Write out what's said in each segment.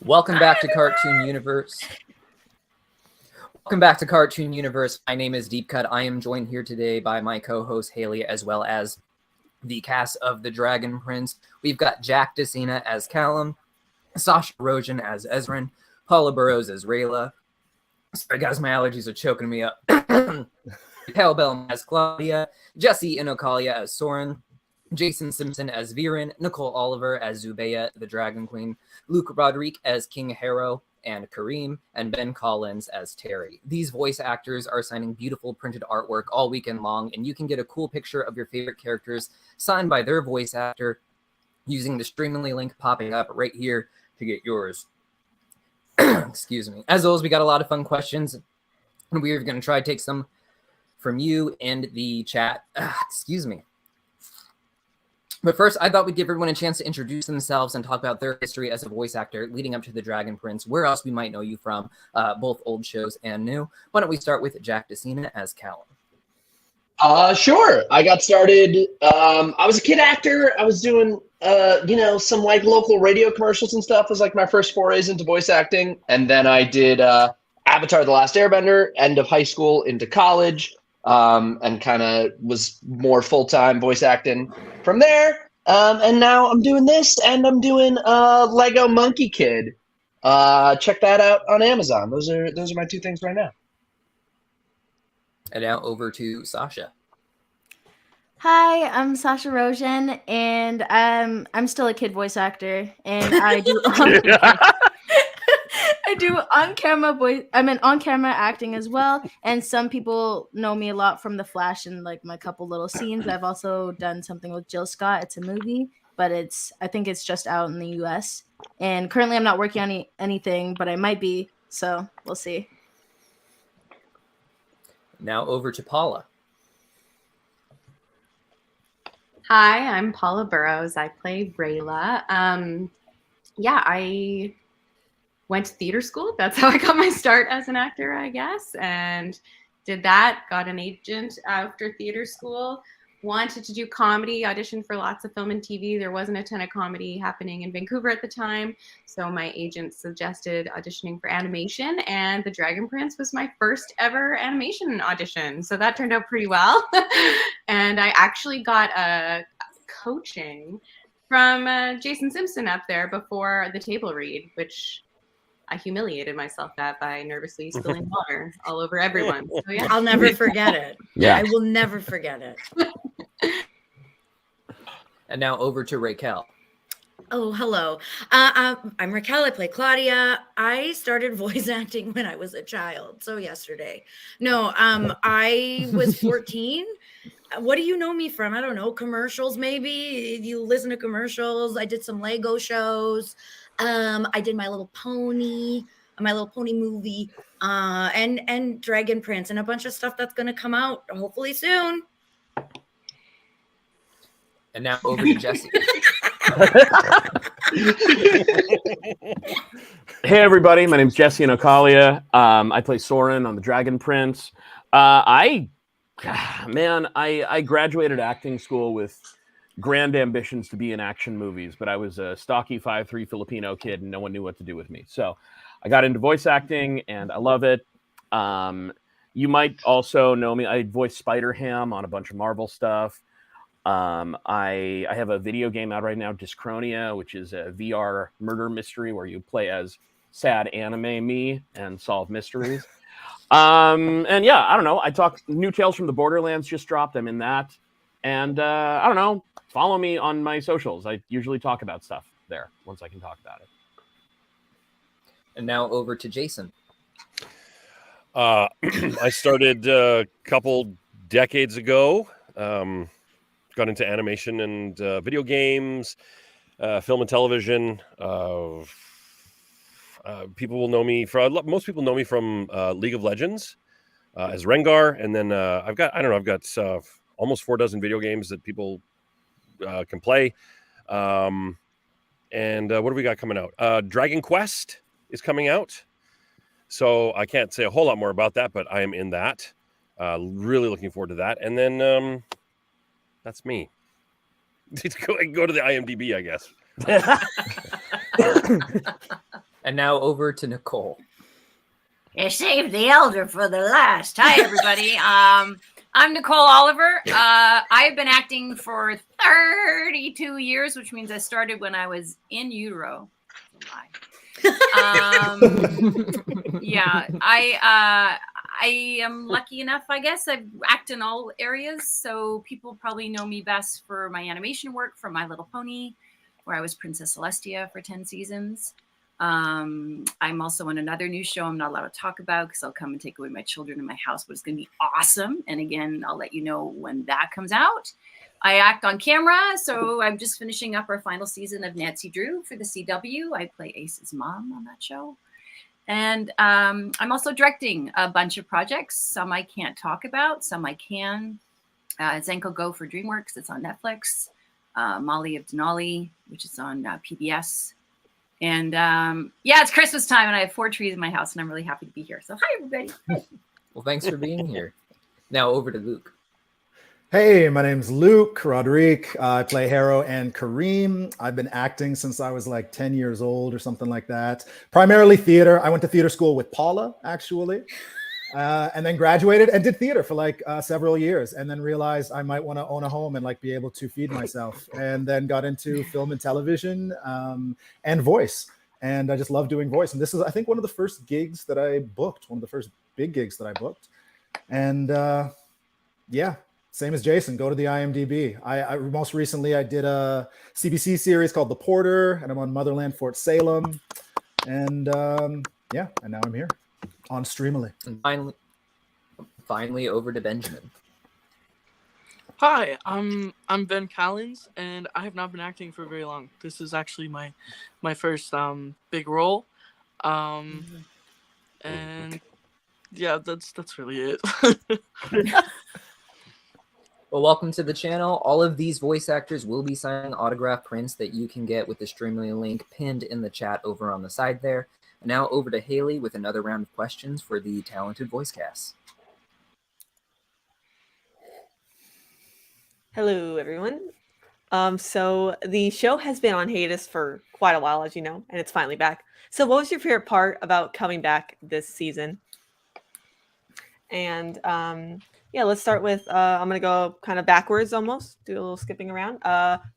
Welcome back to Cartoon Universe. Welcome back to Cartoon Universe. My name is Deep Cut. I am joined here today by my co-host Haley, as well as the cast of The Dragon Prince. We've got Jack DeSena as Callum, Sasha Rojen as Ezran, Paula Burrows as Rayla. Sorry guys, my allergies are choking me up. Racquel Belmonte as Claudia, Jesse Inocalla as Soren, Jason Simpson as Viren, Nicole Oliver as Zubeia, the Dragon Queen, Luke Roderique as King Harrow and Karim, and Ben Callins as Terry. These voice actors are signing beautiful printed artwork all weekend long, and you can get a cool picture of your favorite characters signed by their voice actor using the Streamily link popping up right here to get yours. Excuse me. As always, we got a lot of fun questions, and we're going to try to take some from you and the chat. Excuse me. But first, I thought we'd give everyone a chance to introduce themselves and talk about their history as a voice actor leading up to The Dragon Prince, where else we might know you from, both old shows and new. Why don't we start with Jack DeSena as Callum? Sure. I got started. I was a kid actor. I was doing, some like local radio commercials and stuff was like my first forays into voice acting. And then I did Avatar: The Last Airbender, end of high school into college, and kind of was more full-time voice acting from there. And now I'm doing this, and I'm doing Lego Monkey Kid. Check that out on Amazon. Those are my two things right now. And now over to Sasha. Hi, I'm Sasha Rojen, and I'm still a kid voice actor, and I do I do on-camera voice. I'm an on-camera acting as well, and some people know me a lot from The Flash and like my couple little scenes. I've also done something with Jill Scott. It's a movie, but I think it's just out in the U.S. And currently, I'm not working on anything, but I might be. So we'll see. Now over to Paula. Hi, I'm Paula Burrows. I play Rayla. I went to theater school. That's how I got my start as an actor, I guess, and did that. Got an agent after theater school. Wanted to do comedy, auditioned for lots of film and TV. There wasn't a ton of comedy happening in Vancouver at the time, so my agent suggested auditioning for animation, and The Dragon Prince was my first ever animation audition, so that turned out pretty well. And I actually got a coaching from Jason Simpson up there before the table read, which I humiliated myself at by nervously spilling water all over everyone. So, yeah. I'll never forget it. Yeah. I will never forget it. And now over to Racquel. Oh, hello. I'm Racquel. I play Claudia. I started voice acting when I was a child. So yesterday. No, I was 14. What do you know me from? I don't know. Commercials, maybe. You listen to commercials. I did some Lego shows. I did My Little Pony movie, and Dragon Prince, and a bunch of stuff that's going to come out hopefully soon. And now over to Jesse. Hey everybody, my name's Jesse Inocalla. I play Soren on The Dragon Prince. I graduated acting school with grand ambitions to be in action movies, but I was a stocky 5'3" Filipino kid and no one knew what to do with me. So I got into voice acting and I love it. You might also know me. I voiced Spider-Ham on a bunch of Marvel stuff. I have a video game out right now, Dyschronia, which is a VR murder mystery where you play as sad anime me and solve mysteries. And yeah, I don't know. I talk New Tales from the Borderlands just dropped. I'm in that. And I don't know. Follow me on my socials. I usually talk about stuff there once I can talk about it. And now over to Jason. I started a couple decades ago. Got into animation and video games, film and television. People will know me from. Most people know me from League of Legends as Rengar, and then I've got almost 4 dozen video games that people can play. And what do we got coming out? Dragon Quest is coming out. So I can't say a whole lot more about that, but I am in that. Really looking forward to that. And then that's me. Go to the IMDb, I guess. And now over to Nicole. You saved the elder for the last. Hi, everybody. I'm Nicole Oliver. I've been acting for 32 years, which means I started when I was in utero. Yeah, I am lucky enough, I guess. I act in all areas, so people probably know me best for my animation work for My Little Pony, where I was Princess Celestia for 10 seasons. I'm also in another new show I'm not allowed to talk about because I'll come and take away my children in my house, but it's going to be awesome. And again, I'll let you know when that comes out. I act on camera, so I'm just finishing up our final season of Nancy Drew for the CW. I play Ace's mom on that show. And I'm also directing a bunch of projects. Some I can't talk about, some I can. Zenko Go for DreamWorks, it's on Netflix. Molly of Denali, which is on PBS. And yeah, it's Christmas time, and I have 4 trees in my house, and I'm really happy to be here. So hi, everybody. Well, thanks for being here. Now over to Luke. Hey, my name's Luke Roderique. I play Harrow and Karim. I've been acting since I was like 10 years old or something like that. Primarily theater. I went to theater school with Paula, actually, and then graduated and did theater for like several years, and then realized I might want to own a home and like be able to feed myself, and then got into film and television and voice. And I just love doing voice. And this is, I think, one of the first gigs that I booked, one of the first big gigs that I booked. And yeah. Same as Jason, go to the IMDb. I most recently I did a CBC series called The Porter, and I'm on Motherland Fort Salem. And yeah, and now I'm here on Streamily. And finally over to Benjamin. Hi, I'm Ben Callins, and I have not been acting for very long. This is actually my first big role. And yeah, that's really it. Well, welcome to the channel. All of these voice actors will be signing autograph prints that you can get with the Streamily link pinned in the chat over on the side there. And now over to Haley with another round of questions for the talented voice cast. Hello, everyone. So the show has been on hiatus for quite a while, as you know, and it's finally back. So what was your favorite part about coming back this season? And yeah, let's start with, I'm going to go kind of backwards almost, do a little skipping around.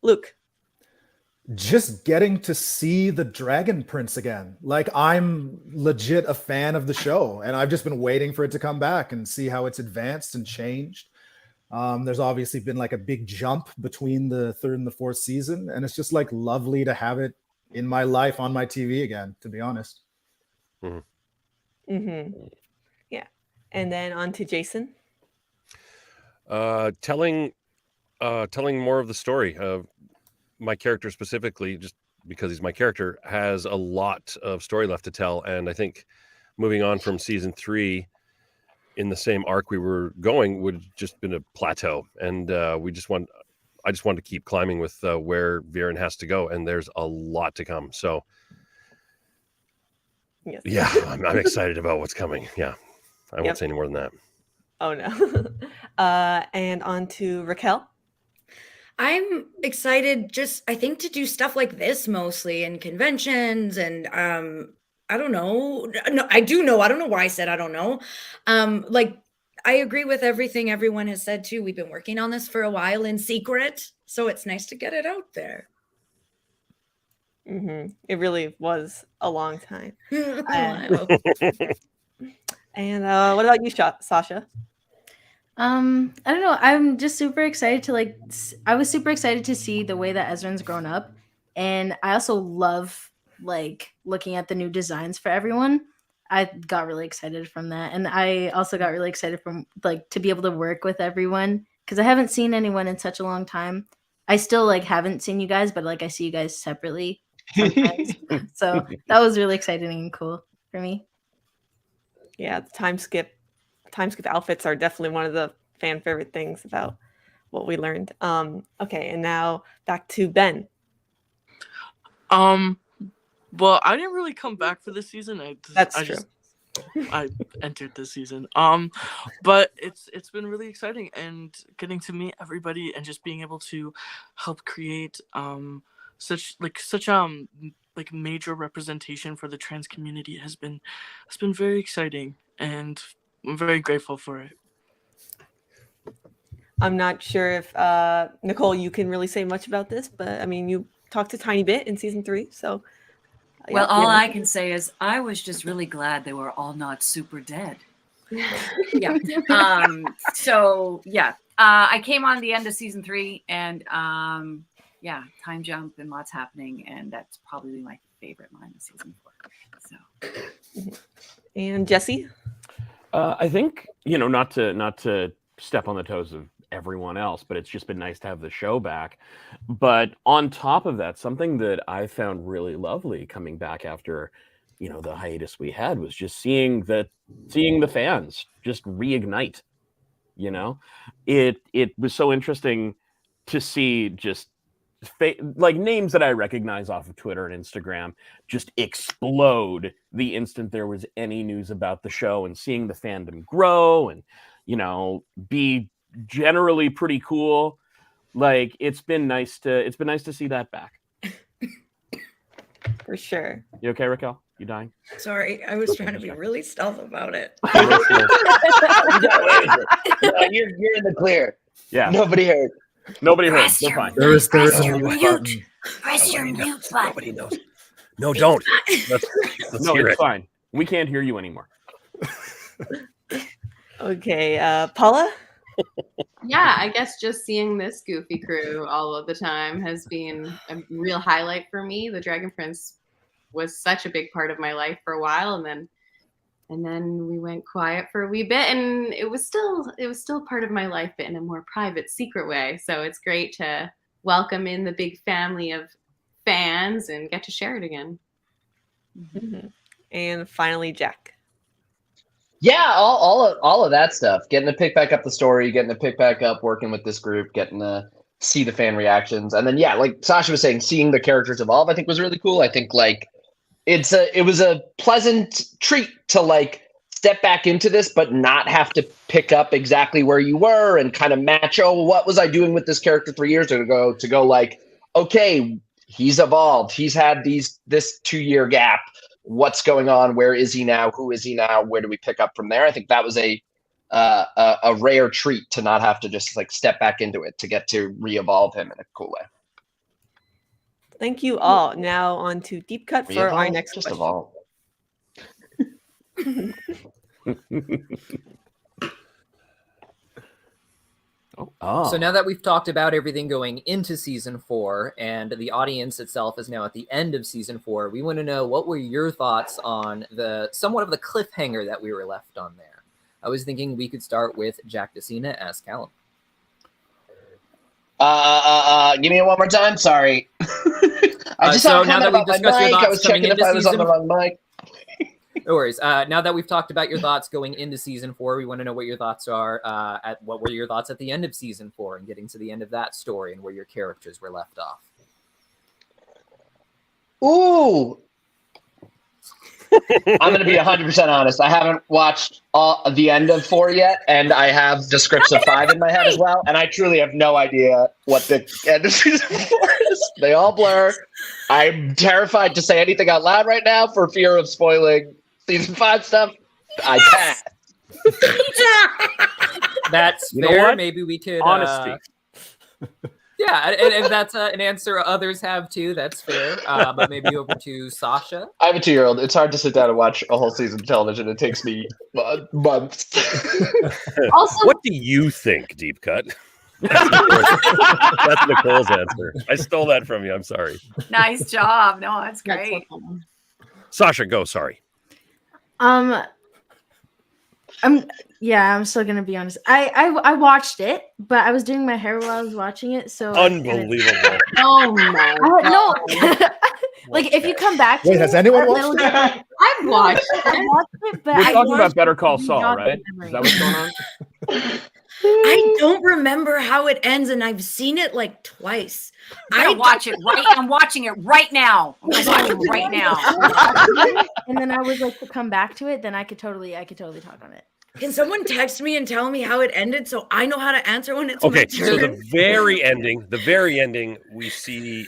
Luke. Just getting to see the Dragon Prince again. Like, I'm legit a fan of the show, and I've just been waiting for it to come back and see how it's advanced and changed. There's obviously been like a big jump between the 3rd and the 4th season, and it's just like lovely to have it in my life on my TV again, to be honest. Yeah. And then on to Jason. Telling more of the story of my character specifically, just because he's my character, has a lot of story left to tell. And I think moving on from season 3 in the same arc we were going would just been a plateau. And I just wanted to keep climbing with where Viren has to go. And there's a lot to come. So yes. Yeah, I'm excited about what's coming. Yeah. I won't say any more than that. Oh, no. And on to Racquel. I'm excited I think to do stuff like this mostly in conventions and I don't know. No, I do know. I don't know why I said I don't know. Like, I agree with everything everyone has said too. We've been working on this for a while in secret, so it's nice to get it out there. It really was a long time. And what about you, Sasha? I don't know. I'm just super excited to I was super excited to see the way that Ezran's grown up, and I also love looking at the new designs for everyone. I got really excited from that, and I also got really excited from to be able to work with everyone because I haven't seen anyone in such a long time. I still haven't seen you guys, but I see you guys separately sometimes. So that was really exciting and cool for me. Yeah, the time skip outfits are definitely one of the fan favorite things about what we learned. Okay, and now back to Ben. Well, I didn't really come back for this season. I entered this season. But it's been really exciting and getting to meet everybody and just being able to help create such like major representation for the trans community has been very exciting, and I'm very grateful for it. I'm not sure if Nicole, you can really say much about this, but I mean, you talked a tiny bit in season 3, so. Well, all I can say is I was just really glad they were all not super dead. Yeah. So yeah, I came on the end of season 3, and yeah, time jump and lots happening, and that's probably my favorite line of season 4. So. And Jesse, I think not to step on the toes of everyone else, but it's just been nice to have the show back. But on top of that, something that I found really lovely coming back after the hiatus we had was just seeing the fans just reignite. It was so interesting to see just like names that I recognize off of Twitter and Instagram just explode the instant there was any news about the show, and seeing the fandom grow and be generally pretty cool. Like it's been nice to see that back. for sure. You okay, Racquel? You dying? Sorry, I was trying to be really stealth about it. You're in the clear. Yeah. Nobody heard. They're fine. Press your mute. Press your mute button. Nobody knows. No, don't. Let's No, hear it's it. fine. We can't hear you anymore. Okay, Paula? Yeah, I guess just seeing this goofy crew all of the time has been a real highlight for me. The Dragon Prince was such a big part of my life for a while, and then we went quiet for a wee bit, and it was still part of my life, but in a more private, secret way. So it's great to welcome in the big family of fans and get to share it again. Mm-hmm. And finally, Jack. Yeah, all of that stuff. Getting to pick back up the story, getting to pick back up working with this group, getting to see the fan reactions, and then yeah, like Sasha was saying, seeing the characters evolve, I think was really cool. I think like it was a pleasant treat to like step back into this, but not have to pick up exactly where you were and kind of match. Oh, what was I doing with this character 3 years ago? To go like, okay, he's evolved. He's had this 2-year gap. What's going on? Where is he now? Who is he now? Where do we pick up from there? I think that was a rare treat to not have to just like step back into it, to get to re-evolve him in a cool way. Thank you all. Now on to Deep Cut for our next just question. evolve. Oh. So now that we've talked about everything going into season 4 and the audience itself is now at the end of season 4, we want to know, what were your thoughts on the somewhat of the cliffhanger that we were left on there? I was thinking we could start with Jack DeSena as Callum. Give me it one more time. Sorry. I just so had now that comment we've about my discussed your mic. I thoughts was coming checking if into I was on the season- wrong mic. No worries. Now that we've talked about your thoughts going into season 4, we want to know what your thoughts are what were your thoughts at the end of season 4 and getting to the end of that story and where your characters were left off. Ooh. I'm going to be 100% honest. I haven't watched the end of 4 yet, and I have the scripts of 5 in my head as well, and I truly have no idea what the end of season 4 is. They all blur. I'm terrified to say anything out loud right now for fear of spoiling season 5 stuff. I pass. That's You know fair. what? Maybe we could... Honesty. Yeah, and if that's an answer others have too, that's fair. But maybe over to Sasha. I have a 2-year-old. It's hard to sit down and watch a whole season of television. It takes me months. Also, What do you think, Deep Cut? That's Nicole's answer. I stole that from you. I'm sorry. Nice job. No, that's that's great. so fun. Sasha, go. Sorry. I'm still gonna be honest. I watched it, but I was doing my hair while I was watching it, so Unbelievable. Oh my no. God. Like if you come back to Wait, it, has anyone a little watched it? bit- I've watched I watched it, but We're I talking about watched Better it Call to Saul, jog right? my Is memory. that what's going on? I don't remember how it ends, and I've seen it like twice. I watch it right. I'm watching it right now. I'm watching it right now. And then I was like, to come back to it, then I could totally talk on it. Can someone text me and tell me how it ended so I know how to answer when it's Okay, my so turn? the very ending, we see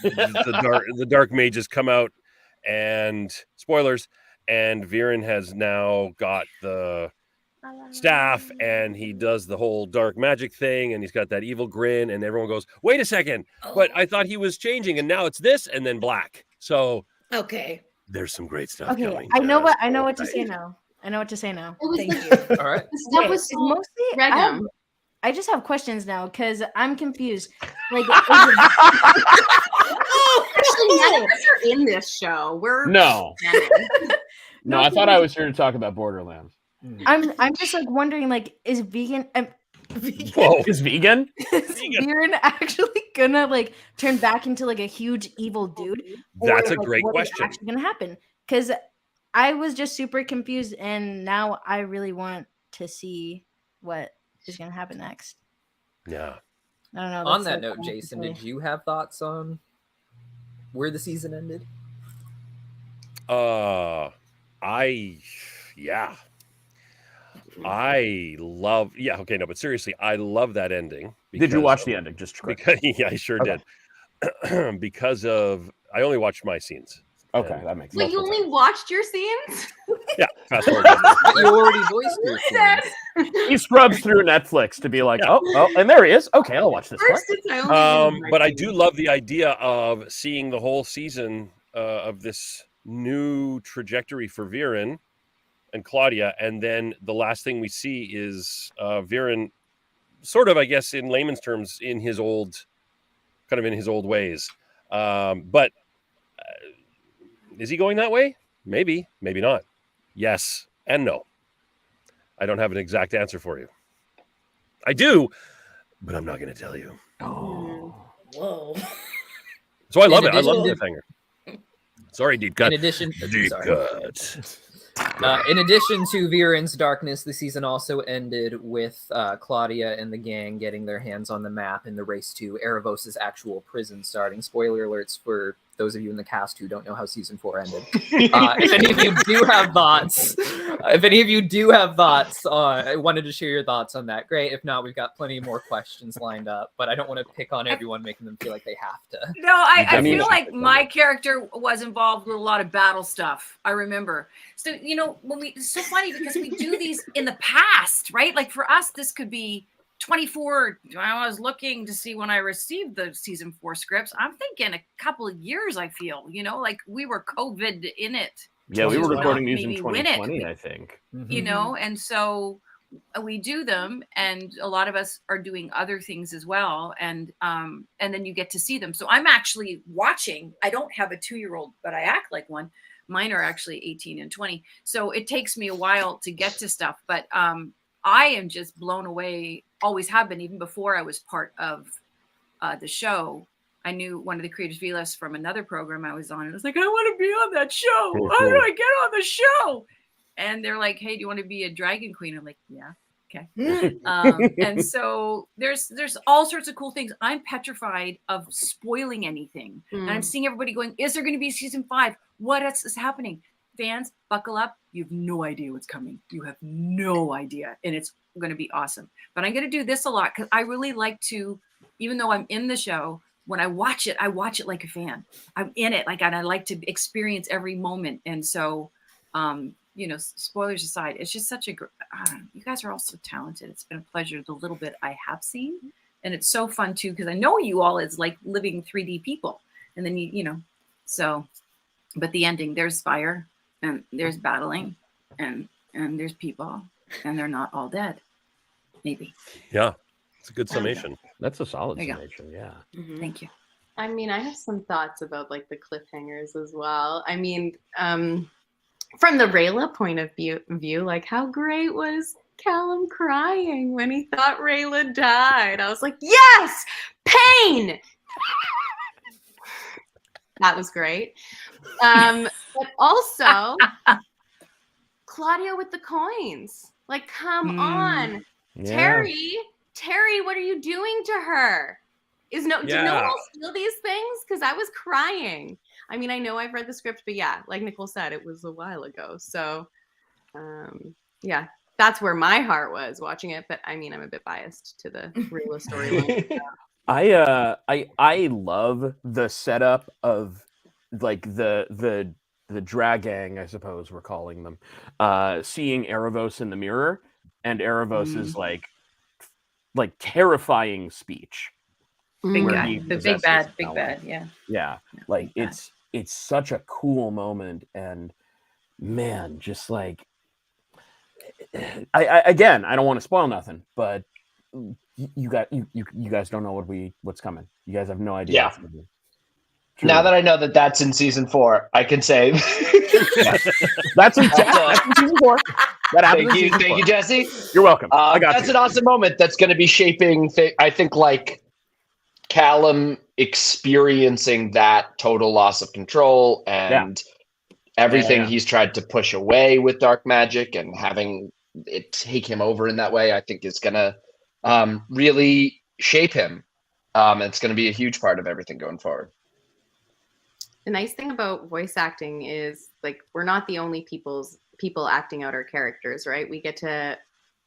the dark mages come out, and spoilers, and Viren has now got the staff, and he does the whole dark magic thing, and he's got that evil grin, and everyone goes, wait a second, but I thought he was changing, and now it's this, and then black. So Okay. there's some great stuff Okay, coming. I know what to say now. I know what to say now. Thank you. All right. The stuff was so Mostly, random. I just have questions now because I'm confused. Like, Actually, none of us are in this show. We're No, I thought I was here to talk about Borderlands. I'm just like wondering, like, is vegan? Whoa, is vegan? Is Viren actually gonna like turn back into like a huge evil dude? That's a like, great what is question. actually gonna happen? Because I was just super confused, and now I really want to see what is gonna happen next. Yeah. I don't know. On that's that like note, all I Jason, can did say. you have thoughts on where the season ended? I love, okay, no, but seriously, I love that ending. Did you watch the ending? Just quick. Because, yeah, I sure did. Because of, I only watched my scenes. Okay, that makes sense. Wait, you only watched your scenes? Yeah, fast forward. But you already voiced your scenes. He scrubs through Netflix to be like, oh, and there he is. Okay, I'll watch this part. First, it's I only did But my I do love the idea of seeing the whole season of this new trajectory for Viren and Claudia, and then the last thing we see is Viren, sort of, I guess, in layman's terms, in his old ways. But is he going that way? Maybe, maybe not. Yes and no. I don't have an exact answer for you. I do, but I'm not going to tell you. Oh. Whoa. So I love it. I addition love to- Cliffhanger. Sorry, deep cut. In addition, Deep sorry. cut. In addition to Viren's darkness, the season also ended with Claudia and the gang getting their hands on the map in the race to Erebos' actual prison starting. Spoiler alerts for those of you in the cast who don't know how season 4 ended. If any of you do have thoughts, I wanted to share your thoughts on that. Great. If not, we've got plenty more questions lined up, but I don't want to pick on everyone, making them feel like they have to. No, I mean- feel like my character was involved with a lot of battle stuff. I remember. So, it's so funny because we do these in the past, right? Like for us, this could be 24. I was looking to see when I received the season 4 scripts. I'm thinking a couple of years, I feel, like we were COVID in it. Yeah, we were to recording not these in maybe win it. 2020, I think. And so we do them, and a lot of us are doing other things as well, and then you get to see them. So I'm actually watching. I don't have a 2-year-old, but I act like one. Mine are actually 18 and 20, so it takes me a while to get to stuff, but I am just blown away, always have been, even before I was part of the show. I knew one of the creators, Vilas, from another program I was on, and I was like, I want to be on that show. How do I get on the show? And they're like, hey, do you want to be a dragon queen? I'm like, yeah, okay. And so there's all sorts of cool things. I'm petrified of spoiling anything. And I'm seeing everybody going, is there going to be season 5? What else is happening? Fans, buckle up. You have no idea what's coming. You have no idea. And it's going to be awesome. But I'm going to do this a lot because I really like to, even though I'm in the show, when I watch it like a fan. I'm in it. And I like to experience every moment. And so, spoilers aside, it's just such a you guys are all so talented. It's been a pleasure, the little bit I have seen. And it's so fun too, because I know you all as like living 3D people. And then so, but the ending, there's fire and there's battling and there's people and they're not all dead. Maybe. Yeah, it's a good summation. That's a solid There you go. summation. Yeah. Thank you. I mean, I have some thoughts about like the cliffhangers as well. I mean, from the Rayla point of view, like how great was Callum crying when he thought Rayla died? I was like, yes, pain. That was great. But also, Claudia with the coins. Like, come on, Yeah. Terry, what are you doing to her? Did no one else feel these things? Because I was crying. I mean, I know I've read the script, but yeah, like Nicole said, it was a while ago. So, yeah, that's where my heart was watching it. But I mean, I'm a bit biased to the Rayla storyline. I love the setup of like the drag gang, I suppose we're calling them, seeing Erebos in the mirror, and Erebos is like terrifying speech. Big where guy. he The possesses big Ellen. bad, yeah. Yeah, like it's such a cool moment, and man, just like I don't want to spoil nothing, but you guys don't know what's coming. You guys have no idea. Yeah. What's coming. Now that I know that that's in season 4, I can say that's in season 4. That happens. Thank you, Jesse. You're welcome. I got that's you. an awesome moment. That's going to be shaping. I think like Callum experiencing that total loss of control and everything he's tried to push away with dark magic and having it take him over in that way, I think is going to really shape him. It's going to be a huge part of everything going forward. The nice thing about voice acting is like we're not the only people acting out our characters, right? We get to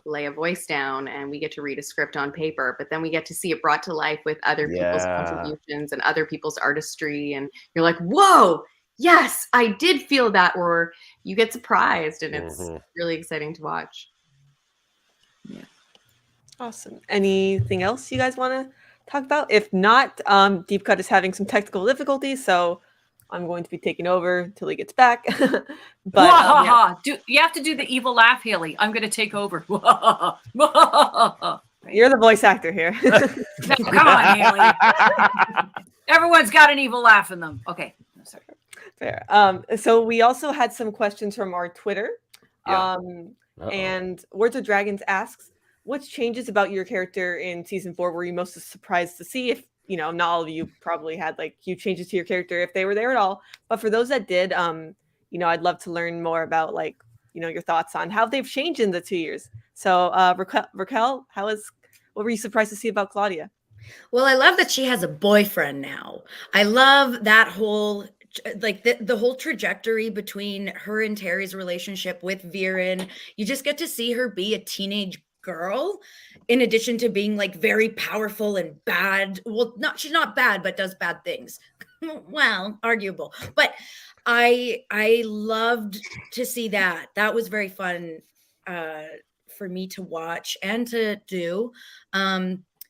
lay a voice down and we get to read a script on paper, but then we get to see it brought to life with other people's contributions and other people's artistry, and you're like, whoa, yes, I did feel that, or you get surprised, and it's really exciting to watch. Yeah. Awesome. Anything else you guys want to talk about? If not, Deep Cut is having some technical difficulties, so I'm going to be taking over until he gets back. But you have to do the evil laugh, Haley. I'm going to take over. You're the voice actor here. No, come on, Haley. Everyone's got an evil laugh in them. Okay. No, sorry. Fair. So we also had some questions from our Twitter. And Words of Dragons asks, what changes about your character in season 4 were you most surprised to see? If not all of you probably had like huge changes to your character if they were there at all, but for those that did, I'd love to learn more about like your thoughts on how they've changed in the 2 years. So Racquel, what were you surprised to see about Claudia? Well, I love that she has a boyfriend now. I love that whole like the whole trajectory between her and Terry's relationship with Viren. You just get to see her be a teenage girl, in addition to being like very powerful and bad. Well, she's not bad, but does bad things. Well, arguable. But I loved to see that. That was very fun for me to watch and to do.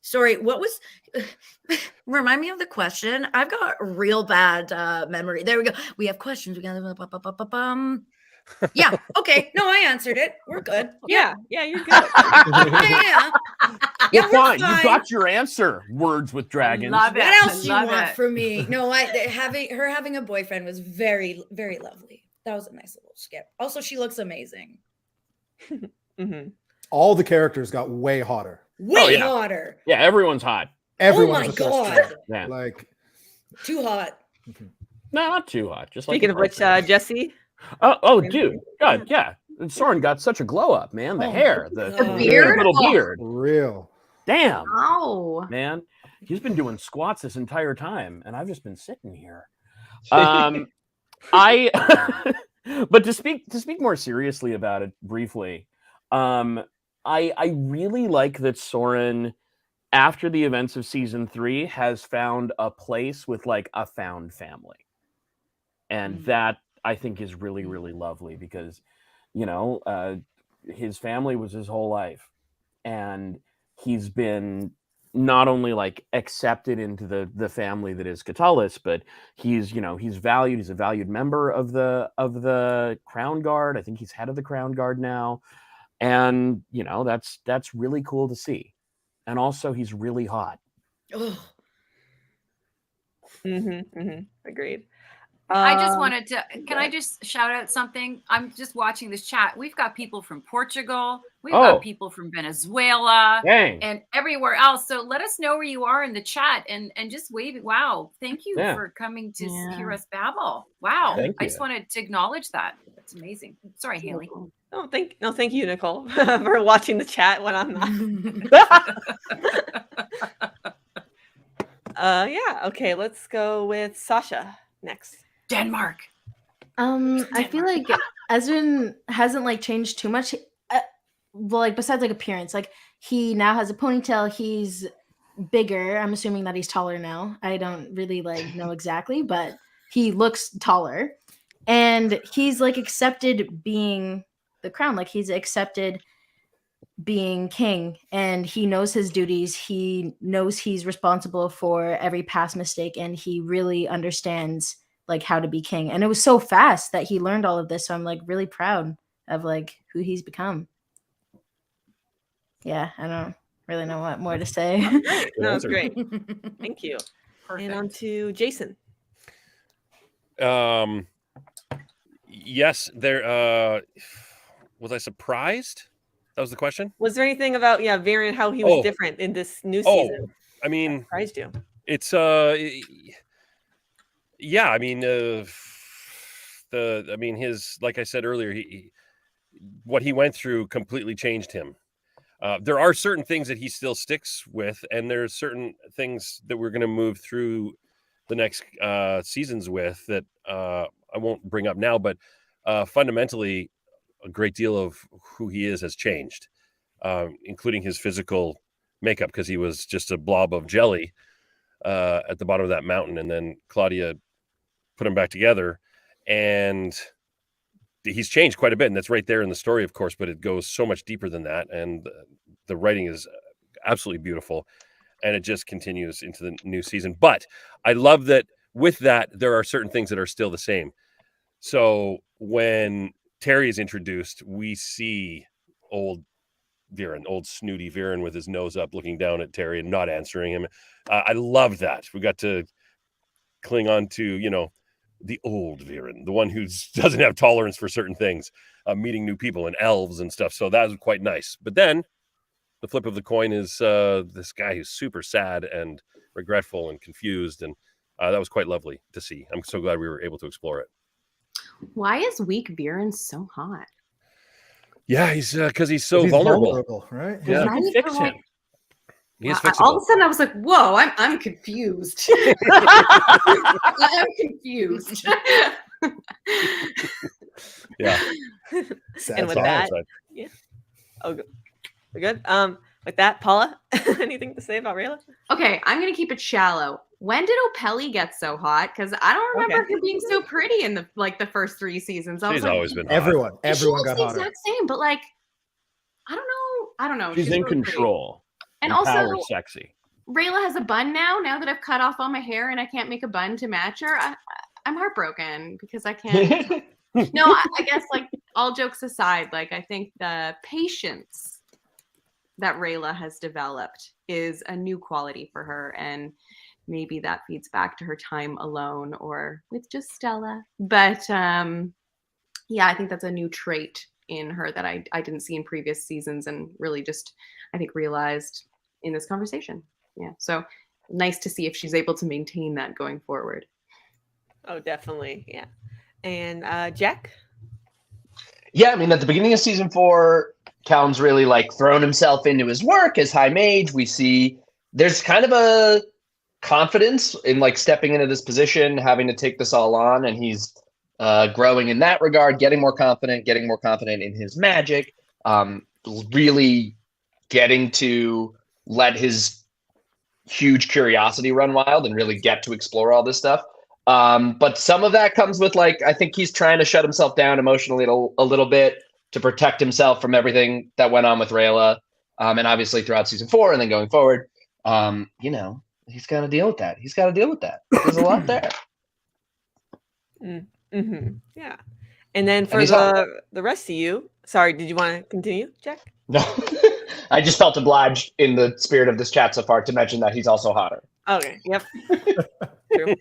Sorry, what was remind me of the question? I've got real bad memory. There we go. We have questions. We got yeah. Okay. No, I answered it. We're good. Yeah, you're good. Yeah. Well, fine. You got your answer. Words with Dragons. Love it. What else do you want from me? No, having a boyfriend was very, very lovely. That was a nice little skip. Also, she looks amazing. All the characters got way hotter. Way hotter. Yeah, everyone's hot. Everyone's oh my god. Yeah. Like too hot. No, not too hot. Just speaking of which, Jesse. Oh, dude, God, yeah. And Soren got such a glow up, man. The hair, the beard, little beard, real. Damn. Oh, man, he's been doing squats this entire time, and I've just been sitting here. But to speak more seriously about it briefly, I really like that Soren, after the events of season 3, has found a place with like a found family, and that I think is really, really lovely because, his family was his whole life, and he's been not only like accepted into the family that is Callins, but he's valued. He's a valued member of the Crown Guard. I think he's head of the Crown Guard now, and that's really cool to see. And also, he's really hot. Oh. Agreed. I just wanted to, can I just shout out something? I'm just watching this chat. We've got people from Portugal. We've got people from Venezuela and everywhere else. So let us know where you are in the chat and just wave it. Wow. Thank you for coming to hear us babble. Wow. I just wanted to acknowledge that. That's amazing. Sorry, Haley. Thank you, Nicole, for watching the chat when I'm not. Okay, let's go with Sasha next. Denmark. I feel like Ezran hasn't like changed too much. Well, like besides like appearance, like he now has a ponytail. He's bigger. I'm assuming that he's taller now. I don't really like know exactly, but he looks taller. And he's like accepted being the crown. Like he's accepted being king, and he knows his duties. He knows he's responsible for every past mistake, and he really understands like how to be king. And it was so fast that he learned all of this. So I'm like really proud of like who he's become. Yeah, I don't really know what more to say. Great. No, that's great. Thank you. Perfect. And on to Jason. Yes, there was I surprised? That was the question? Was there anything about Viren, how he was different in this new season? I mean, that surprised you? It's yeah, I mean his, like I said earlier, what he went through completely changed him. There are certain things that he still sticks with, and there's certain things that we're going to move through the next seasons with that I won't bring up now, but fundamentally a great deal of who he is has changed, including his physical makeup, because he was just a blob of jelly at the bottom of that mountain, and then Claudia put him back together, and he's changed quite a bit, and that's right there in the story, of course, but it goes so much deeper than that, and the writing is absolutely beautiful, and it just continues into the new season. But I love that with that, there are certain things that are still the same. So when Terry is introduced, we see old Viren, old snooty Viren with his nose up, looking down at Terry and not answering him. I love that. We got to cling on to, the old Viren, the one who doesn't have tolerance for certain things, meeting new people and elves and stuff. So that was quite nice. But then the flip of the coin is this guy who's super sad and regretful and confused. And that was quite lovely to see. I'm so glad we were able to explore it. Why is weak Viren so hot? Yeah, he's because he's so vulnerable, right? Yeah, Right? fix him. He is All fixable. of a sudden, I was like, "Whoa, I'm confused." I'm confused. Yeah. And with that, yeah. Oh, good. We're good. With that, Paula, anything to say about Rayla? Okay, I'm gonna keep it shallow. When did Opelli get so hot? Because I don't remember her being so pretty in the first 3 seasons. She's always been hot. Everyone she got looks the hotter. exact same, but I don't know. She's in really pretty. control. And Empowered, also, sexy. Rayla has a bun now. Now that I've cut off all my hair and I can't make a bun to match her, I'm heartbroken because I can't. No, I guess all jokes aside, I think the patience that Rayla has developed is a new quality for her, and maybe that feeds back to her time alone or with just Stella. But yeah, I think that's a new trait in her that I didn't see in previous seasons, and really just I think realized in this conversation. Yeah, so nice to see if she's able to maintain that going forward. Oh, definitely, yeah. And Jack? Yeah, I mean, at the beginning of season 4, Callum's really thrown himself into his work as High Mage. We see there's kind of a confidence in stepping into this position, having to take this all on, and he's growing in that regard, getting more confident in his magic, really getting to let his huge curiosity run wild and really get to explore all this stuff. But some of that comes with I think he's trying to shut himself down emotionally a little bit to protect himself from everything that went on with Rayla, and obviously throughout season 4 and then going forward. He's got to deal with that. There's a lot there. Mm-hmm. Yeah. And then for the rest of you, sorry, did you want to continue, Jack? No, I just felt obliged in the spirit of this chat so far to mention that he's also hotter. Okay. Yep. True.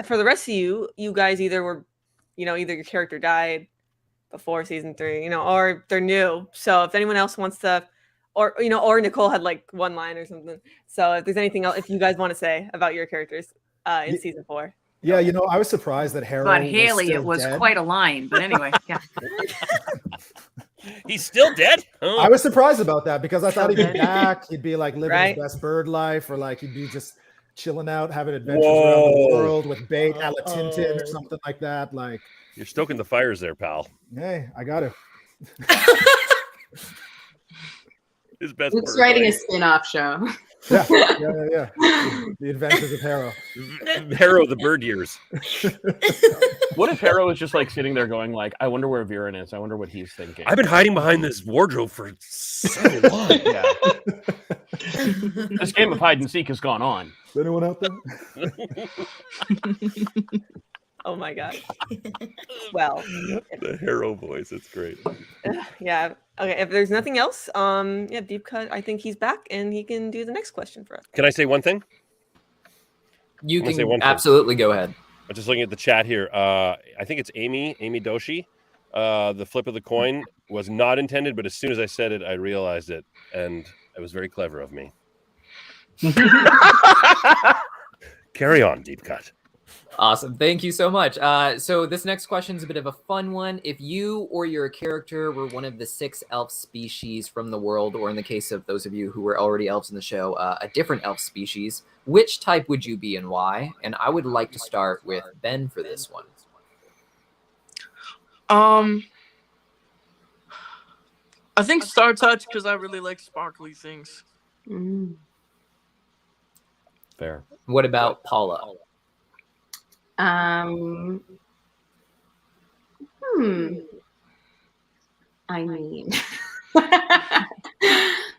For the rest of you guys either were, either your character died before season 3, or they're new. So if anyone else wants to, or Nicole had one line or something. So if there's anything else, if you guys want to say about your characters in season 4. Yeah, I was surprised that Harrow. But Haley, was it was dead. quite a line. But anyway, yeah. He's still dead? Oh. I was surprised about that because I thought he'd be back. He'd be living Right? his best bird life, or he'd be just chilling out, having adventures around the world with bait, a la Tintin or something like that. You're stoking the fires there, pal. Hey, I got to. His best. Luke's bird writing a like. spin-off show. Yeah. The Adventures of Harrow. Harrow the bird years. What if Harrow is just like sitting there going like, I wonder where Viren is. I wonder what he's thinking. I've been hiding behind this wardrobe for so long. Yeah. This game of hide and seek has gone on. Is anyone out there? Oh my god. Well, The Harrow voice, it's great. yeah. Okay, if there's nothing else, yeah, Deep Cut, I think he's back and he can do the next question for us. Can I say one thing? You I'm gonna say can one thing. absolutely go ahead. I'm just looking at the chat here. I think it's Amy Doshi. The flip of the coin was not intended, but as soon as I said it, I realized it, and it was very clever of me. Carry on, Deep Cut. Awesome. Thank you so much. So this next question is a bit of a fun one. If you or your character were one of the 6 elf species from the world, or in the case of those of you who were already elves in the show, a different elf species, which type would you be and why? And I would like to start with Ben for this one. I think Star Touch because I really like sparkly things. Fair. What about Paula? I mean,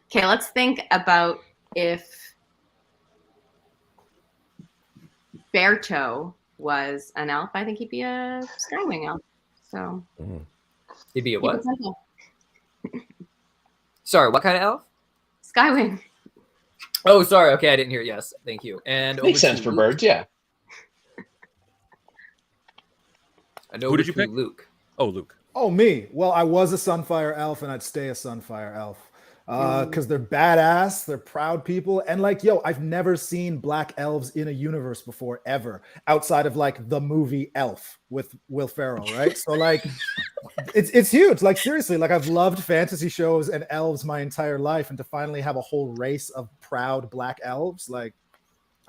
okay, let's think about if Berto was an elf. I think he'd be a Skywing elf. So He'd be a keep it what? simple. Sorry, what kind of elf? Skywing. Oh, sorry. Okay, I didn't hear. Yes, thank you. And Makes over sense to for Luke. birds, yeah. And Who over did you to pick? Luke. Oh, Luke. Oh, me. Well, I was a Sunfire elf and I'd stay a Sunfire elf. Because they're badass, they're proud people, and like, yo, I've never seen black elves in a universe before, ever, outside of like the movie Elf with Will Ferrell, right? So like, it's huge. Like seriously, like I've loved fantasy shows and elves my entire life, and to finally have a whole race of proud black elves, like,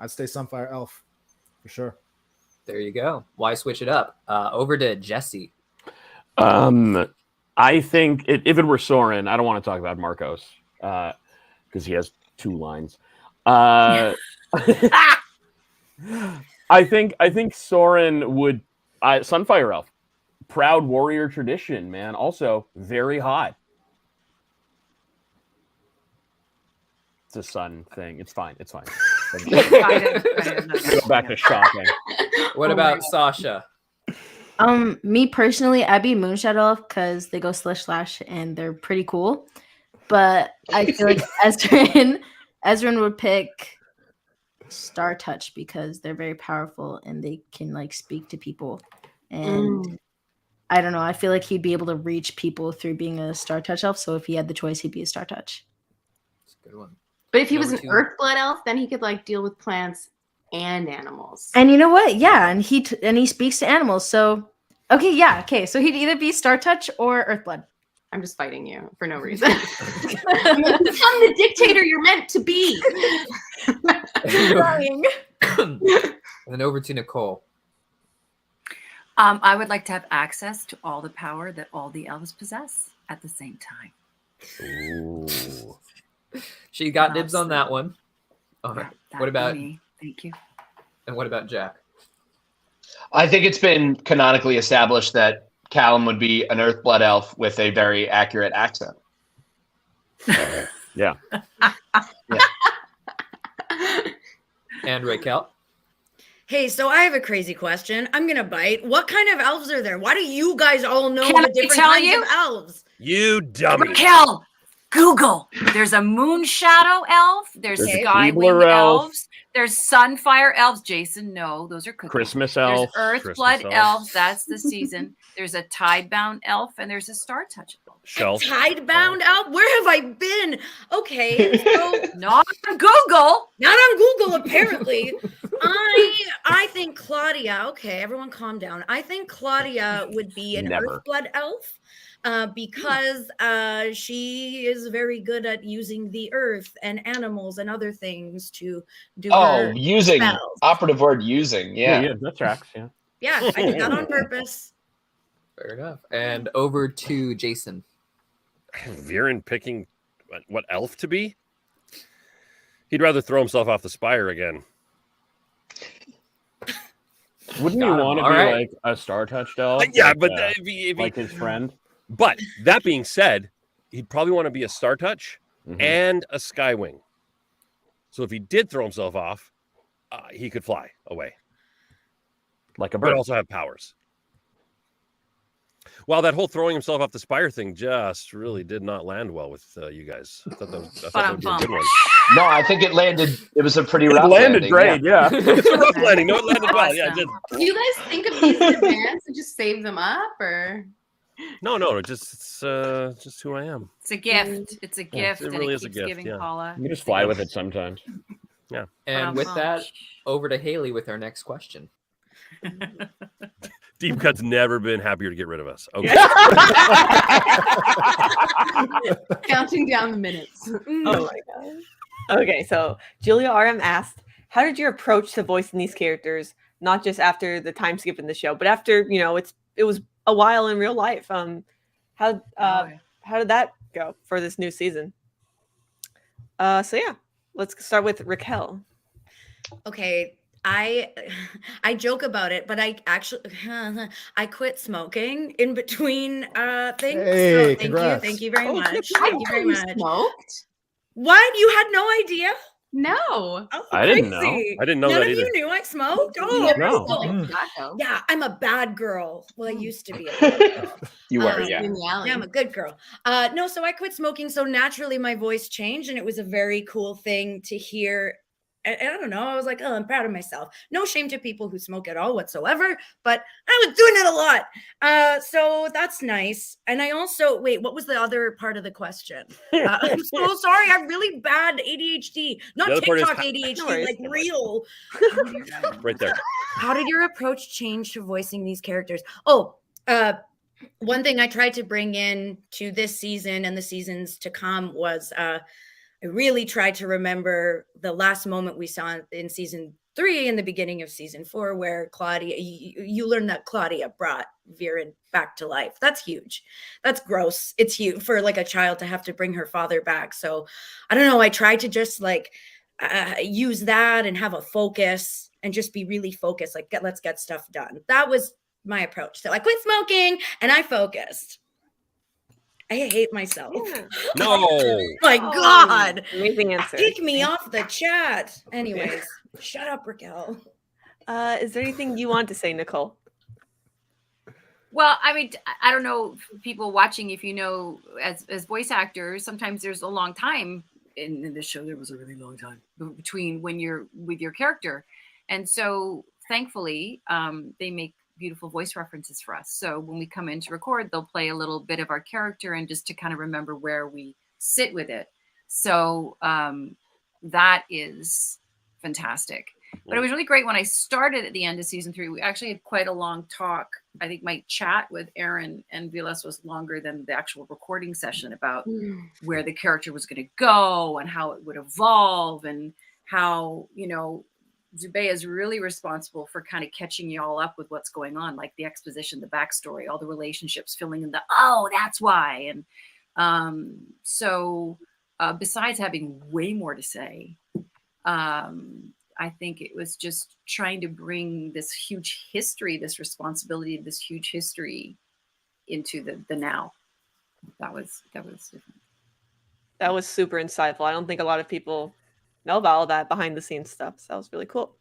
I'd stay Sunfire elf for sure. There you go. Why switch it up? Over to Jesse. I think if it were Soren, I don't want to talk about Marcos because he has 2 lines. I think Soren would Sunfire elf, proud warrior tradition, man. Also very hot. It's a sun thing. It's fine. It's fine. Go back to shopping. What about Sasha? Me personally, I'd be Moonshot Elf because they go slash and they're pretty cool. But I feel like Ezran would pick Star Touch because they're very powerful and they can like speak to people. And I don't know, I feel like he'd be able to reach people through being a Star Touch elf. So if he had the choice, he'd be a Star Touch. That's a good one. But if he was Number an 2. Earthblood elf, then he could like deal with plants and animals. And you know what? Yeah, and he speaks to animals. So okay, yeah, okay. So he'd either be Star Touch or Earthblood. I'm just fighting you for no reason. I'm like, become the dictator you're meant to be. Crying. And then over to Nicole. I would like to have access to all the power that all the elves possess at the same time. Ooh. She got dibs on that one. All right. That What would be about me? Thank you. and what about Jack? I think it's been canonically established that Callum would be an Earthblood elf with a very accurate accent. Yeah. And Rayquel. Hey, so I have a crazy question. I'm gonna bite. What kind of elves are there? Why do you guys all know Can the I different tell kinds you? of elves? You dummy. Racquel, Google. There's a moon shadow elf. There's There's an skywing Eebler elf. elves. There's sunfire elves. Jason, no, those are cookies. Christmas There's elf. earthblood Christmas elf. elves. That's the season. There's a tidebound elf, and there's a star touch elf. Shelf. Tidebound elf? Where have I been? Okay, so Not on Google. not on Google apparently. I think Claudia. Okay, everyone, calm down. I think Claudia would be an Never. Earthblood elf. Because she is very good at using the earth and animals and other things to do her Using. spells. Operative word using. Yeah. Yeah, that tracks. Yeah. Yeah, I did that on purpose. Fair enough. And over to Jason. Viren picking what elf to be. He'd rather throw himself off the spire again. Wouldn't you want to be like a Star Touch elf? Yeah, like, but if he, like his friend. But that being said, he'd probably want to be a Star Touch and a Skywing. So if he did throw himself off, he could fly away. Like a bird. But also have powers. Well, that whole throwing himself off the spire thing just really did not land well with you guys. I thought that would be a good one. No, I think it landed. It was a pretty rough landed landing. great, yeah. It's a rough landing. No, it landed well. Yeah, Do you guys think of these in advance and just save them up, or? No, it's just who I am. It's a gift. It's a gift, it really and is it a keeps gift, giving yeah. Paula. You can just fly with it sometimes. Yeah. And with that, over to Haley with our next question. Deep Cut's never been happier to get rid of us. Okay. Counting down the minutes. Oh my god. Okay, so Julia RM asked, how did you approach to voicing these characters, not just after the time skip in the show, but after, it was a while in real life. How did that go for this new season? So yeah, let's start with Racquel. Okay, I joke about it, but I actually I quit smoking in between things. Hey, so congrats. thank you very much. I Thank you very much. Smoked? What? You had no idea? No. Oh, I didn't know. crazy. I didn't know None that of either. you knew I smoked? You Oh, never no. smoked tobacco. yeah, I'm a bad girl. Well, I used to be a bad girl. You were, Um, yeah. In the alley. Yeah, I'm a good girl. No, so I quit smoking. So naturally my voice changed, and it was a very cool thing to hear. And I don't know. I was like, oh, I'm proud of myself. No shame to people who smoke at all whatsoever, but I was doing it a lot. So that's nice. And I also, wait, what was the other part of the question? I'm so sorry. I'm really bad ADHD. Not The other part is TikTok how- ADHD, No worries. like real. Right there. How did your approach change to voicing these characters? Oh, one thing I tried to bring in to this season and the seasons to come was I really tried to remember the last moment we saw in season 3 and the beginning of season 4, where Claudia, you learn that Claudia brought Viren back to life. That's huge. That's gross. It's huge for like a child to have to bring her father back. So I don't know. I tried to just like use that and have a focus and just be really focused. Like, let's get stuff done. That was my approach. So I quit smoking and I focused. I hate myself. Yeah. No. My God. Amazing answer. Kick me off the chat. Anyways, shut up, Racquel. Is there anything you want to say, Nicole? Well, I mean, I don't know, people watching, if you know, as voice actors, sometimes there's a long time in this show. There was a really long time between when you're with your character. And so thankfully, they make beautiful voice references for us. So when we come in to record, they'll play a little bit of our character and just to kind of remember where we sit with it. So that is fantastic. But it was really great when I started at the end of season 3. We actually had quite a long talk. I think my chat with Aaron and Vilas was longer than the actual recording session about where the character was going to go and how it would evolve and how, Zubeia is really responsible for kind of catching you all up with what's going on, like the exposition, the backstory, all the relationships, filling in the, oh, that's why. And so besides having way more to say, I think it was just trying to bring this huge history, this responsibility, this huge history into the now. That was different. That was super insightful. I don't think a lot of people know about all that behind the scenes stuff. So that was really cool.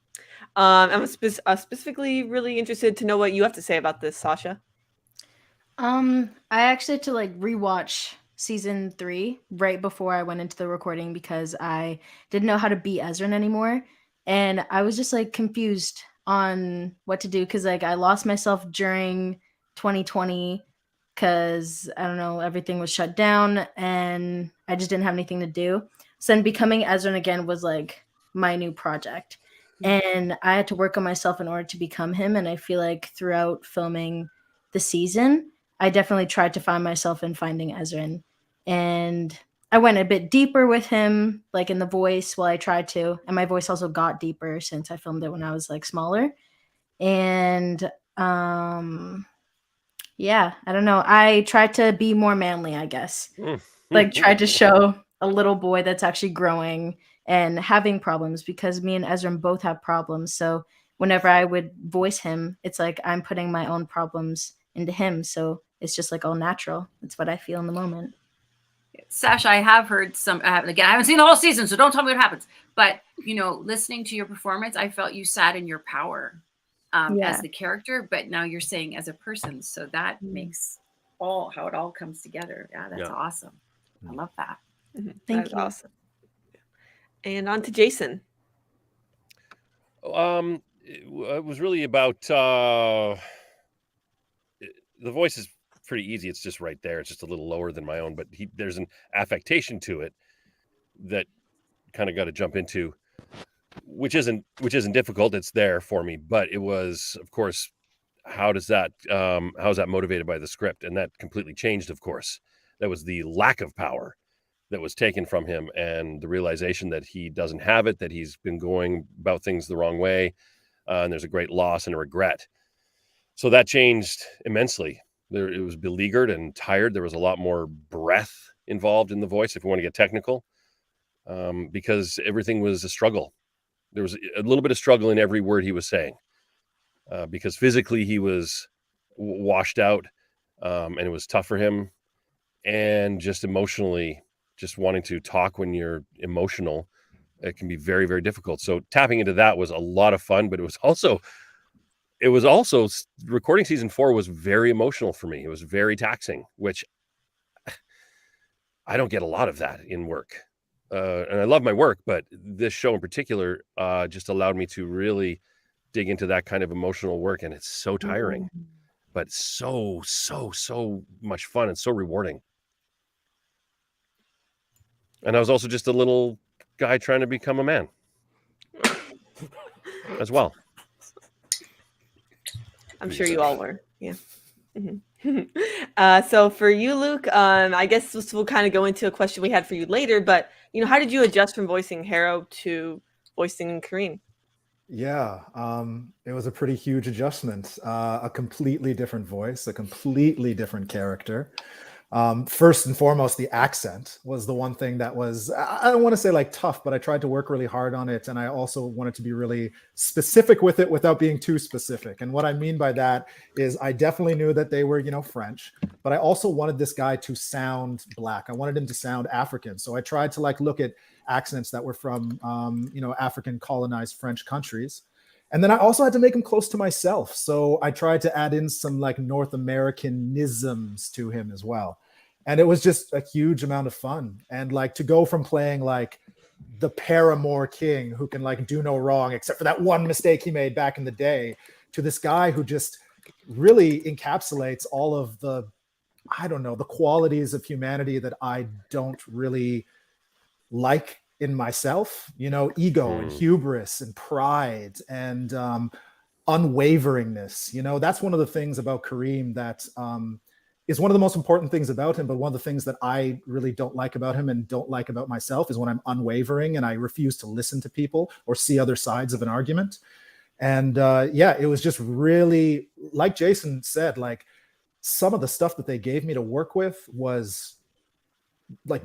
I'm specifically really interested to know what you have to say about this, Sasha. I actually had to rewatch season 3 right before I went into the recording because I didn't know how to beat Ezran anymore. And I was just confused on what to do because I lost myself during 2020 because I don't know, everything was shut down and I just didn't have anything to do. So then becoming Ezran again was my new project. And I had to work on myself in order to become him. And I feel like throughout filming the season, I definitely tried to find myself in finding Ezran. And I went a bit deeper with him, in the voice while I tried to. And my voice also got deeper since I filmed it when I was smaller. And yeah, I don't know. I tried to be more manly, I guess. Tried to show a little boy that's actually growing and having problems, because me and Ezran both have problems. So whenever I would voice him, it's like I'm putting my own problems into him. So it's just like all natural. That's what I feel in the moment. Sasha, I have heard some, again, I haven't seen the whole season, so don't tell me what happens. But, you know, listening to your performance, I felt you sat in your power as the character, but now you're saying as a person. So that makes how it all comes together. Yeah, that's awesome. I love that. Thank you. Awesome. And on to Jason. It was really about the voice is pretty easy. It's just right there. It's just a little lower than my own, but there's an affectation to it that kind of got to jump into, which isn't difficult. It's there for me, but it was, of course, how is that motivated by the script? And that completely changed, of course. That was the lack of power that was taken from him, and the realization that he doesn't have it, that he's been going about things the wrong way, and there's a great loss and a regret. So that changed immensely. It was beleaguered and tired. There was a lot more breath involved in the voice, if we want to get technical, because everything was a struggle. There was a little bit of struggle in every word he was saying, because physically he was washed out, and it was tough for him, and just emotionally, just wanting to talk when you're emotional, it can be very, very difficult. So tapping into that was a lot of fun, but it was also recording season 4 was very emotional for me. It was very taxing, which I don't get a lot of that in work. And I love my work, but this show in particular just allowed me to really dig into that kind of emotional work. And it's so tiring, but so much fun and so rewarding. And I was also just a little guy trying to become a man as well. I'm sure you all were. Yeah. So for you, Luke, I guess we'll kind of go into a question we had for you later, but how did you adjust from voicing Harrow to voicing Karim? Yeah, it was a pretty huge adjustment. A completely different voice, a completely different character. First and foremost, the accent was the one thing that was, I don't want to say like tough, but I tried to work really hard on it. And I also wanted to be really specific with it without being too specific. And what I mean by that is I definitely knew that they were, French, but I also wanted this guy to sound Black. I wanted him to sound African. So I tried to look at accents that were from, African colonized French countries. And then I also had to make him close to myself. So I tried to add in some North Americanisms to him as well. And it was just a huge amount of fun. And to go from playing the paramour king who can do no wrong, except for that one mistake he made back in the day, to this guy who just really encapsulates all of the qualities of humanity that I don't really like in myself, ego and hubris and pride and unwaveringness. That's one of the things about Karim that is one of the most important things about him. But one of the things that I really don't like about him and don't like about myself is when I'm unwavering and I refuse to listen to people or see other sides of an argument. And it was just really, like Jason said, some of the stuff that they gave me to work with was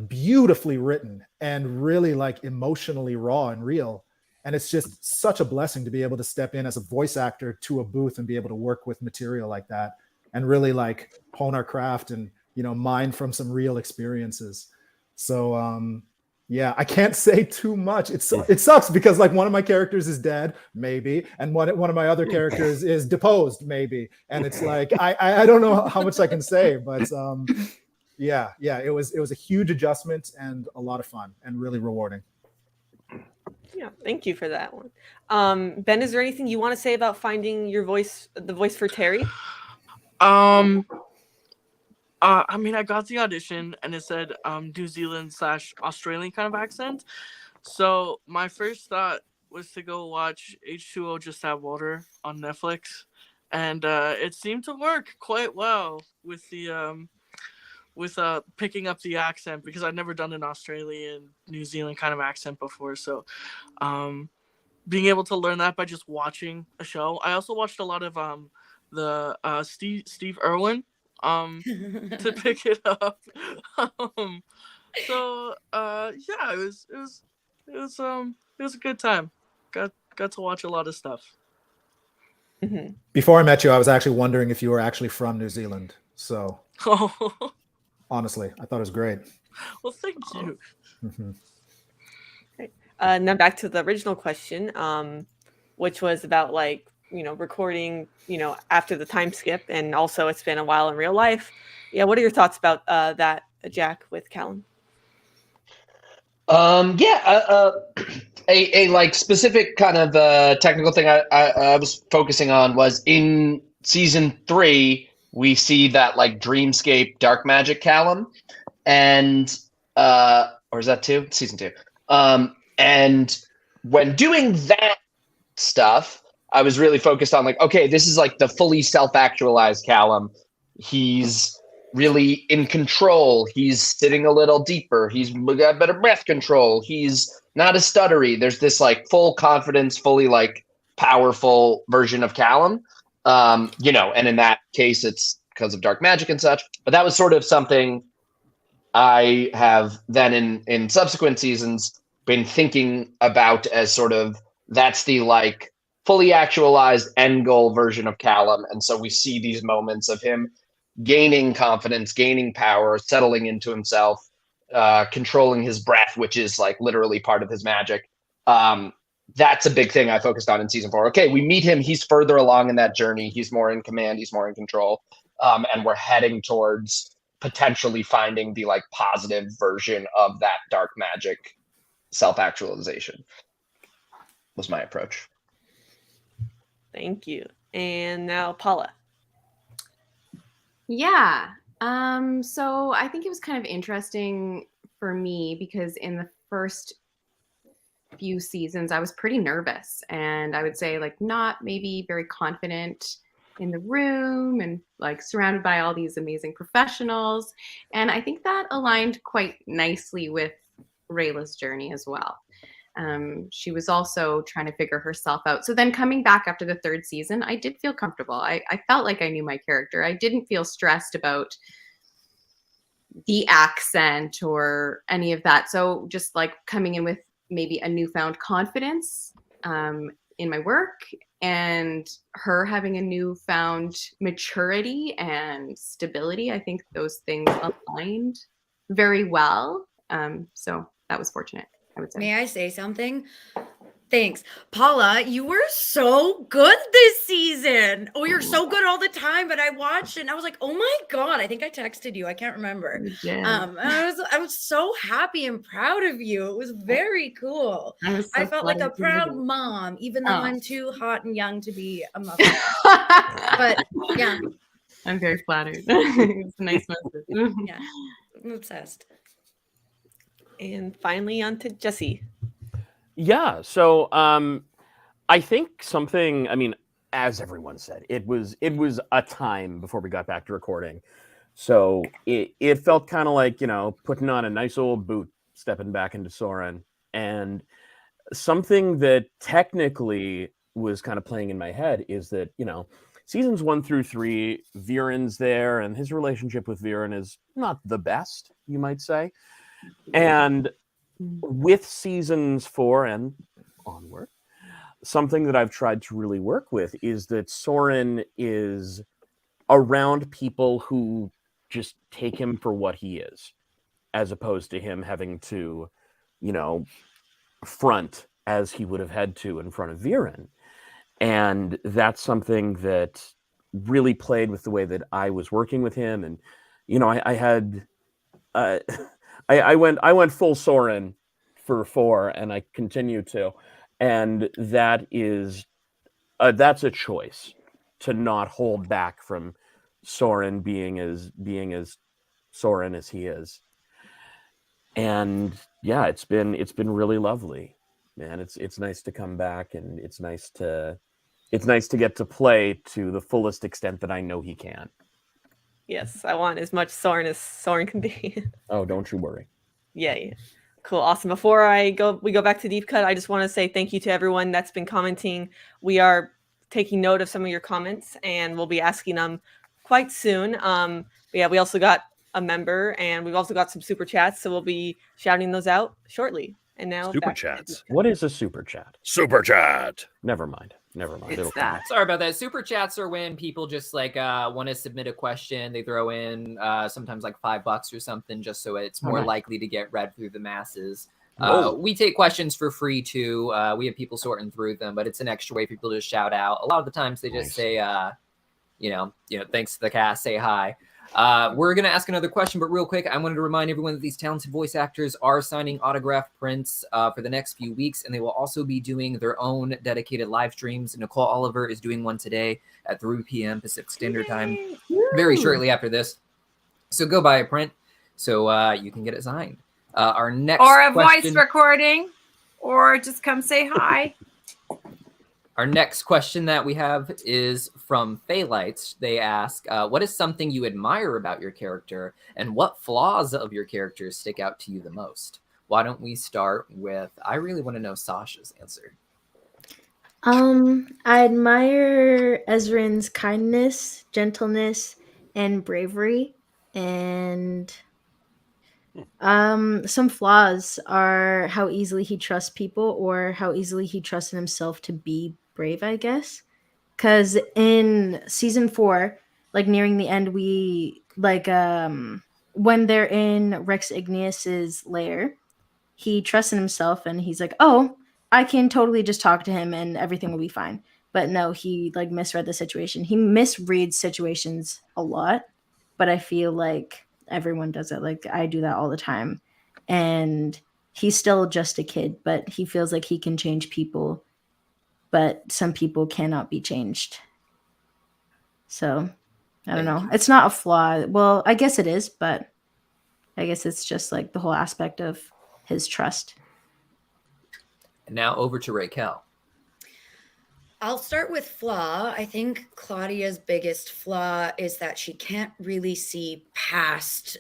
beautifully written and really emotionally raw and real. And it's just such a blessing to be able to step in as a voice actor to a booth and be able to work with material like that and really hone our craft and mine from some real experiences. So I can't say too much. It sucks because one of my characters is dead, maybe, and one of my other characters is deposed, maybe, and it's I don't know how much I can say, but it was a huge adjustment and a lot of fun and really rewarding. Yeah, thank you for that one. Ben, is there anything you want to say about finding the voice for Terry? I got the audition and it said New Zealand / Australian kind of accent. So my first thought was to go watch H2O Just Have Water on Netflix, and it seemed to work quite well with the picking up the accent, because I'd never done an Australian, New Zealand kind of accent before. So being able to learn that by just watching a show. I also watched a lot of the Steve Irwin to pick it up. So yeah, it was a good time. Got to watch a lot of stuff. Mhm. Before I met you, I was actually wondering if you were actually from New Zealand. So Oh, honestly, I thought it was great. well, thank you. Mhm. Now back to the original question, which was about like, recording, after the time skip, and also it's been a while in real life. Yeah, what are your thoughts about that, Jack, with Callum? A like specific kind of technical thing I was focusing on was in season 3 we see that like dreamscape dark magic Callum, and or is that 2? Season 2. And when doing that stuff, I was really focused on like, okay, this is like the fully self-actualized Callum. He's really in control. He's sitting a little deeper. He's got better breath control. He's not as stuttery. There's this like full confidence, fully like powerful version of Callum. And in that case, it's because of dark magic and such. But that was sort of something I have then in subsequent seasons been thinking about as sort of that's the like fully actualized end goal version of Callum. And so we see these moments of him gaining confidence, gaining power, settling into himself, controlling his breath, which is like literally part of his magic. That's a big thing I focused on in season 4. Okay, we meet him. He's further along in that journey. He's more in command. He's more in control. And we're heading towards potentially finding the like positive version of that dark magic self-actualization was my approach. Thank you. And now Paula. Yeah. So I think it was kind of interesting for me because in the first few seasons, I was pretty nervous, and I would say like not maybe very confident in the room and like surrounded by all these amazing professionals. And I think that aligned quite nicely with Rayla's journey as well. She was also trying to figure herself out. So then coming back after the 3rd season, I did feel comfortable. I felt like I knew my character. I didn't feel stressed about the accent or any of that. So just like coming in with maybe a newfound confidence in my work, and her having a newfound maturity and stability. I think those things aligned very well. So that was fortunate, I would say. May I say something? Thanks. Paula, you were so good this season. Oh, you're so good all the time. But I watched it and I was like, oh my God, I think I texted you. I can't remember. Yeah. I was so happy and proud of you. It was very cool. I felt like a proud mom, even though I'm too hot and young to be a mother. But yeah. I'm very flattered. It's a nice message. Yeah, I'm obsessed. And finally on to Jesse. Yeah, so I think something, I mean, as everyone said, it was a time before we got back to recording. So it felt kind of like, putting on a nice old boot, stepping back into Soren. And something that technically was kind of playing in my head is that, seasons 1 through 3, Viren's there, and his relationship with Viren is not the best, you might say. And with seasons 4 and onward, something that I've tried to really work with is that Soren is around people who just take him for what he is, as opposed to him having to, front as he would have had to in front of Viren. And that's something that really played with the way that I was working with him. And, I went full Soren for 4, and I continue to, and that is that's a choice to not hold back from Soren being as Soren as he is. And yeah, it's been really lovely, man. It's nice to come back, and it's nice to get to play to the fullest extent that I know he can. Yes, I want as much Soren as Soren can be. Oh, don't you worry. Yeah. Cool. Awesome. Before we go back to Deep Cut, I just want to say thank you to everyone that's been commenting. We are taking note of some of your comments, and we'll be asking them quite soon. We also got a member, and we've also got some super chats, so we'll be shouting those out shortly. And now Super back to chats. What is a super chat? Super chat. Never mind. Never mind. It's It'll come. that. Sorry about that. Super chats are when people just like want to submit a question. They throw in sometimes like $5 or something, just so it's more nice. likely to get read through the masses. Oh. We take questions for free too. We have people sorting through them, but it's an extra way for people to shout out. A lot of the times they just Nice. say, you know, thanks to the cast, say hi. We're going to ask another question, but real quick, I wanted to remind everyone that these talented voice actors are signing autograph prints for the next few weeks, and they will also be doing their own dedicated live streams. Nicole Oliver is doing one today at 3 p.m. Pacific Standard Time, very shortly after this. So go buy a print so you can get it signed. Our next Or a question, voice recording, or just come say hi. Our next question that we have is from Phalites. They ask, what is something you admire about your character, and what flaws of your character stick out to you the most? Why don't we start with, I really want to know Sasha's answer. I admire Ezran's kindness, gentleness, and bravery. And some flaws are how easily he trusts people, or how easily he trusts in himself to be brave, I guess. Because in season 4, like nearing the end, we like when they're in Rex Igneous's lair, he trusts in himself and he's like, oh, I can totally just talk to him and everything will be fine. But no, he like misread the situation. He misreads situations a lot, but I feel like everyone does it. Like I do that all the time. And he's still just a kid, but he feels like he can change people, but some people cannot be changed. So I don't know. It's not a flaw. Well, I guess it is, but I guess it's just like the whole aspect of his trust. And now over to Rayquel. I'll start with flaw. I think Claudia's biggest flaw is that she can't really see past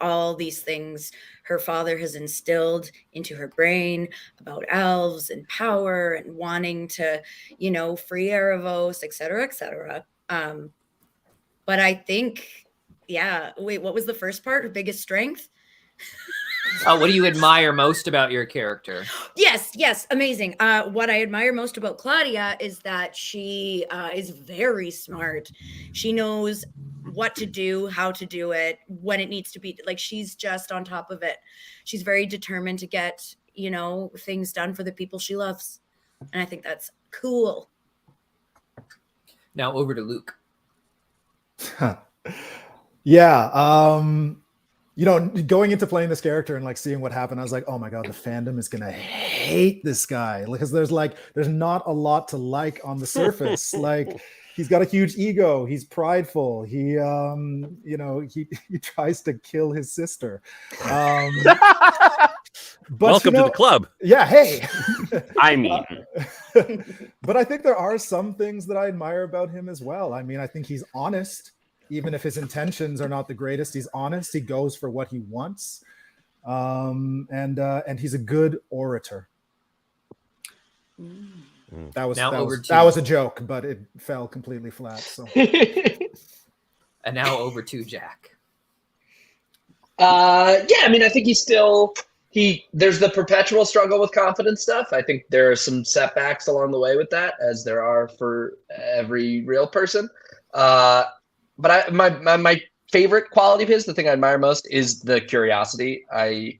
all these things her father has instilled into her brain about elves and power and wanting to, you know, free Erebos, et cetera, et cetera. But I think, yeah, wait, what was the first part? Her biggest strength? What do you admire most about your character? Yes, amazing. What I admire most about Claudia is that she is very smart. She knows what to do, how to do it, when it needs to be. Like, she's just on top of it. She's very determined to get, you know, things done for the people she loves. And I think that's cool. Now over to Luke. Yeah. You know, going into playing this character and like seeing what happened, I was like, oh my God, the fandom is going to hate this guy, because there's not a lot to like on the surface. Like, he's got a huge ego. He's prideful. He, you know, he tries to kill his sister. But, welcome to the club. Yeah. Hey, I mean, but I think there are some things that I admire about him as well. I mean, I think he's honest. Even if his intentions are not the greatest, he's honest. He goes for what he wants, and he's a good orator. That was a joke, but it fell completely flat. So, and now over to Jack. Yeah, I mean, I think there's the perpetual struggle with confidence stuff. I think there are some setbacks along the way with that, as there are for every real person. But my favorite quality of his, the thing I admire most, is the curiosity. I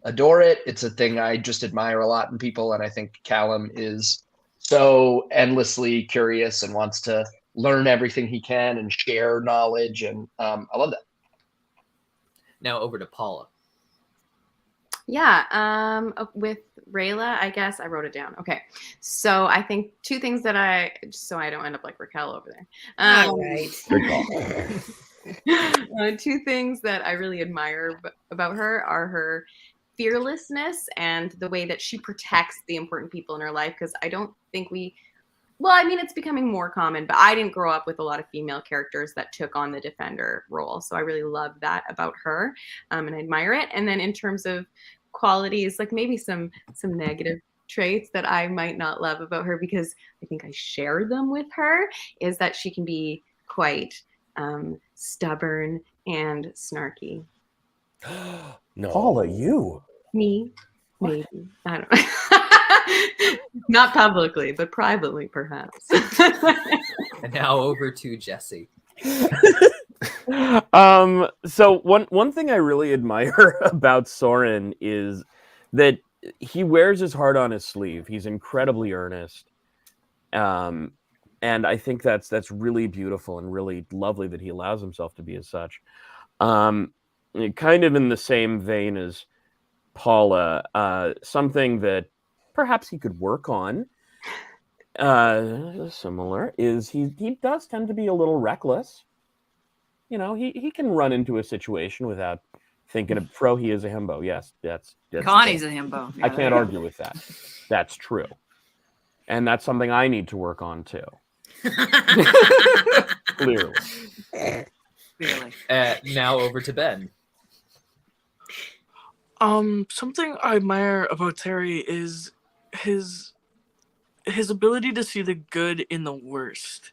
adore it. It's a thing I just admire a lot in people, and I think Callum is so endlessly curious and wants to learn everything he can and share knowledge, and I love that. Now over to Paula. Yeah, with Rayla, I guess I wrote it down. Okay, so I think two things that just so I don't end up like Racquel over there. All right. Two things that I really admire about her are her fearlessness and the way that she protects the important people in her life. Because I don't think well, I mean, it's becoming more common, but I didn't grow up with a lot of female characters that took on the defender role. So I really love that about her, and I admire it. And then in terms of qualities, like maybe some negative traits that I might not love about her, because I think I share them with her, is that she can be quite stubborn and snarky. No. Paula, you. Me, maybe. I don't know. Not publicly, but privately, perhaps. And now over to Jesse. So one thing I really admire about Soren is that he wears his heart on his sleeve. He's incredibly earnest. And I think that's really beautiful and really lovely that he allows himself to be as such. Kind of in the same vein as Paula, something that perhaps he could work on, similar, is he does tend to be a little reckless. You know, he can run into a situation without thinking of he is a himbo. Yes, that's Connie's a himbo. I can't argue with that. That's true. And that's something I need to work on too. Clearly. Really. Now over to Ben. Something I admire about Terry is his ability to see the good in the worst.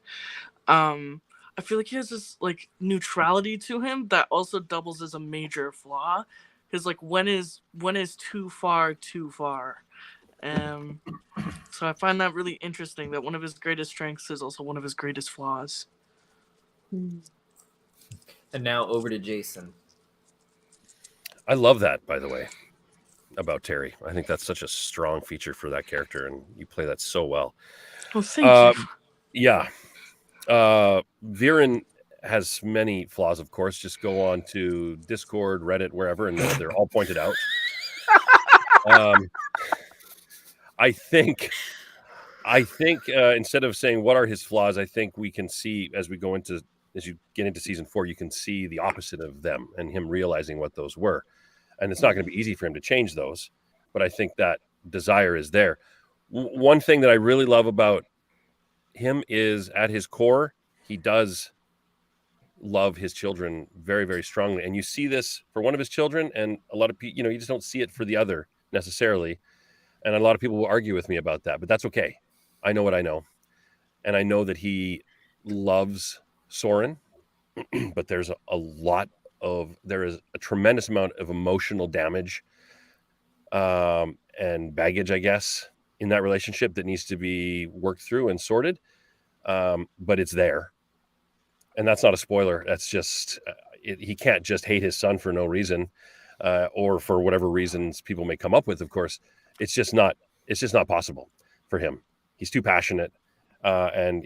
I feel like he has this like neutrality to him that also doubles as a major flaw. His like when is too far too far. So I find that really interesting that one of his greatest strengths is also one of his greatest flaws. And now over to Jason. I love that, by the way, about Terry. I think that's such a strong feature for that character, and you play that so well. Well, thank you. Yeah. Viren has many flaws, of course. Just go on to Discord, Reddit, wherever, and they're all pointed out. I think instead of saying what are his flaws, I think we can see as you get into season 4, you can see the opposite of them and him realizing what those were. And it's not going to be easy for him to change those, but I think that desire is there. One thing that I really love about him is at his core, he does love his children very, very strongly. And you see this for one of his children, and a lot of people, you just don't see it for the other necessarily. And a lot of people will argue with me about that, but that's okay. I know what I know. And I know that he loves Soren, but there is a tremendous amount of emotional damage and baggage, I guess, in that relationship that needs to be worked through and sorted. But it's there. And that's not a spoiler. That's just, he can't just hate his son for no reason, or for whatever reasons people may come up with, of course. It's just not possible for him. He's too passionate. And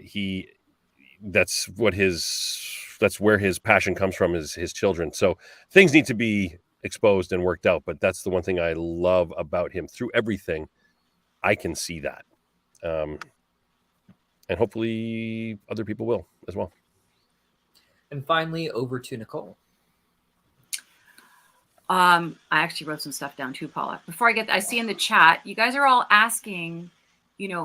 that's where his passion comes from, is his children. So things need to be exposed and worked out, but that's the one thing I love about him. Through everything, I can see that. And hopefully other people will as well. And finally, over to Nicole. I actually wrote some stuff down too, Paula. Before I see in the chat, you guys are all asking,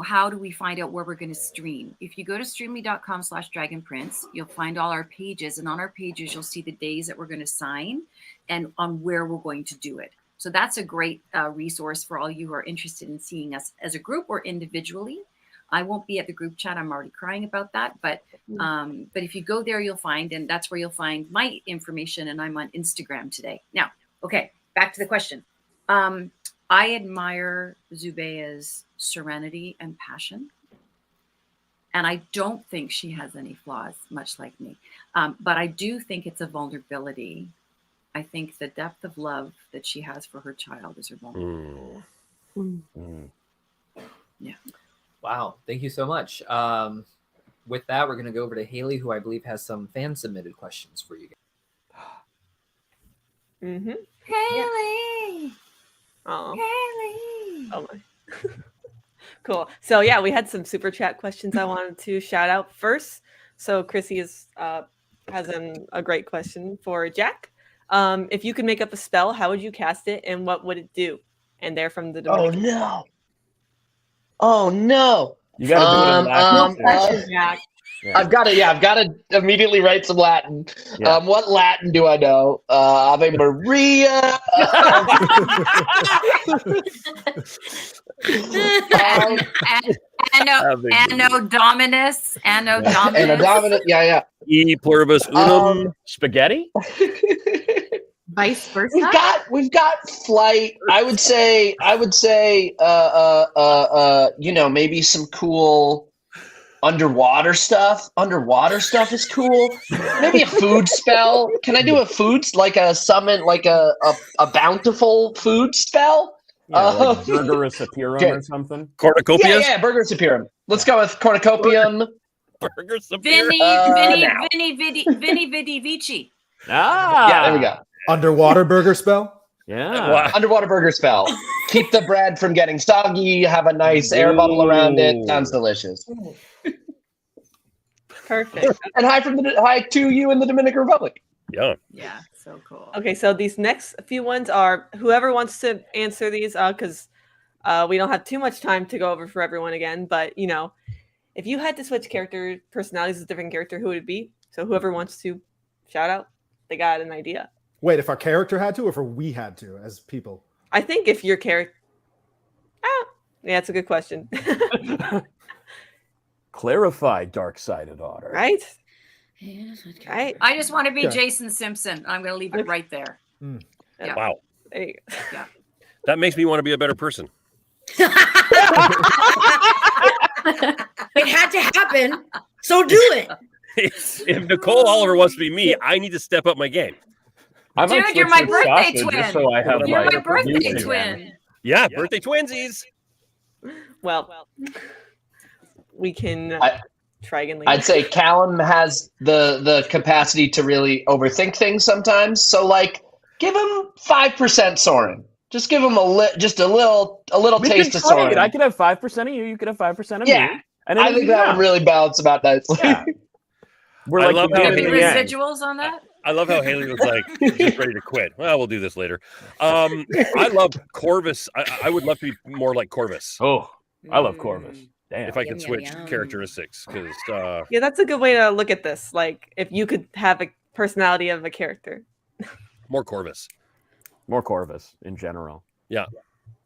how do we find out where we're going to stream? If you go to streamly.com/dragonprince, you'll find all our pages. And on our pages, you'll see the days that we're going to sign and on where we're going to do it. So that's a great resource for all you who are interested in seeing us as a group or individually. I won't be at the group chat. I'm already crying about that. But if you go there, you'll find, and that's where you'll find my information. And I'm on Instagram today. Now, okay, back to the question. I admire Zubeia's serenity and passion. And I don't think she has any flaws, much like me. But I do think it's a vulnerability. I think the depth of love that she has for her child is her vulnerability. Yeah. Wow. Thank you so much. With that, we're going to go over to Haley, who I believe has some fan-submitted questions for you guys. Mm-hmm. Haley! Oh. Haley! Oh my. Cool. So yeah, we had some super chat questions I wanted to shout out first. So Chrissy has a great question for Jack. If you could make up a spell, how would you cast it, and what would it do? And they're from the Dominican. Oh no! You got to do it in Jack. Yeah. I've got to immediately write some Latin. Yeah. What Latin do I know? Ave Maria. Anno Dominus. Yeah. E pluribus unum. Spaghetti. Vice versa. We've got flight. I would say, maybe some cool underwater stuff. Underwater stuff is cool. Maybe a food spell. Can I do a food, like a summon, like a bountiful food spell? Yeah, like Burgerus Apirum or something. Cornucopias? Yeah, Burgerus Apirum. Let's go with Cornucopium. Burgers Vinny Vidi Vici. Yeah, there we go. Underwater burger spell. Yeah. Underwater burger spell. Keep the bread from getting soggy. Have a nice air bubble around it. Sounds delicious. Perfect. And hi to you in the Dominican Republic. Yeah. Yeah, so cool. Okay, so these next few ones are whoever wants to answer these, because we don't have too much time to go over for everyone again. But if you had to switch personalities with a different character, who would it be? So whoever wants to shout out, they got an idea. Wait, if our character had to, or if we had to as people? I think if your character. Yeah, it's a good question. Clarify, dark-sided otter. Right? Right. I just want to be Jason Simpson. I'm going to leave it right there. Yeah. Wow. There you go. Yeah. That makes me want to be a better person. It had to happen, so do it. If Nicole Oliver wants to be me, I need to step up my game. Dude, you're my birthday twin. So I have you're my birthday twin. Yeah, birthday twinsies. Well, we can try again later. I'd say Callum has the capacity to really overthink things sometimes. So, give him 5% Soren. Just give him a little taste of Soren. I could have 5% of you. You could have 5% of me. And I think that would really balance about nicely. Yeah. We're like residuals on that. I love how Haley was like just ready to quit. Well, we'll do this later. I love Corvus. I would love to be more like Corvus. Oh, I love Corvus. Damn. If I could switch characteristics, because yeah, that's a good way to look at this. Like, if you could have a personality of a character. More Corvus. More Corvus in general. Yeah.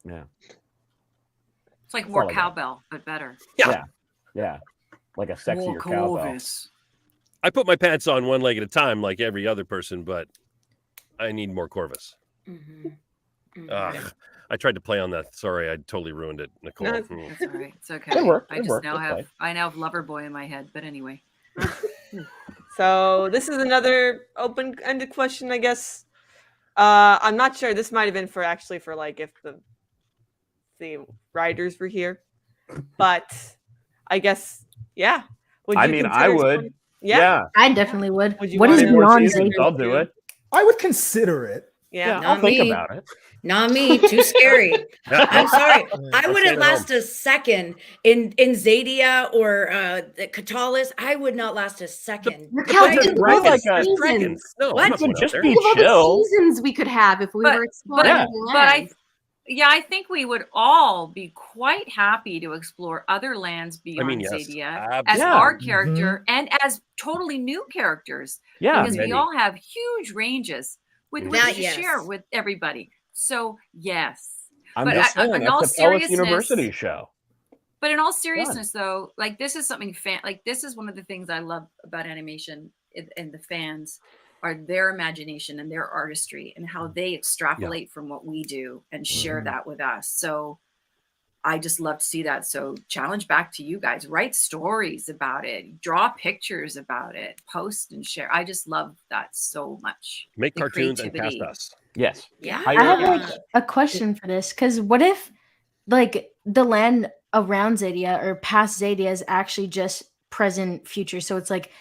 Yeah. It's like more cowbell, but better. Yeah. Yeah. Like a sexier cowbell. I put my pants on one leg at a time, like every other person, but I need more Corvus. I tried to play on that. Sorry, I totally ruined it, Nicole. That's all right. It's okay. Good work. I now have Loverboy in my head, but anyway. So this is another open-ended question, I guess. I'm not sure. This might have been for like if the writers were here, but I guess I would. Yeah, I definitely would. What is beyond Zadia? I'll do it. I would consider it. Yeah, I'll think about it. Not me. Too scary. I'm sorry. I wouldn't last a second in Zadia or Callins. I would not last a second. Seasons. No, what? Just be all chill. the seasons we could have if we were exploring. I think we would all be quite happy to explore other lands beyond Zadia as our character and as totally new characters. Yeah, because we all have huge ranges with which to share with everybody. So yes, I'm just saying, in all that's a Palace seriousness, University show. But in all seriousness, though, like this is something this is one of the things I love about animation and the fans are their imagination and their artistry and how they extrapolate from what we do and share that with us. So I just love to see that. So challenge back to you guys, write stories about it, draw pictures about it, post and share. I just love that so much. Make cartoons and cast us. Yes. Yeah. I have a question for this, because what if the land around Zadia or past Zadia is actually just present future? So it's like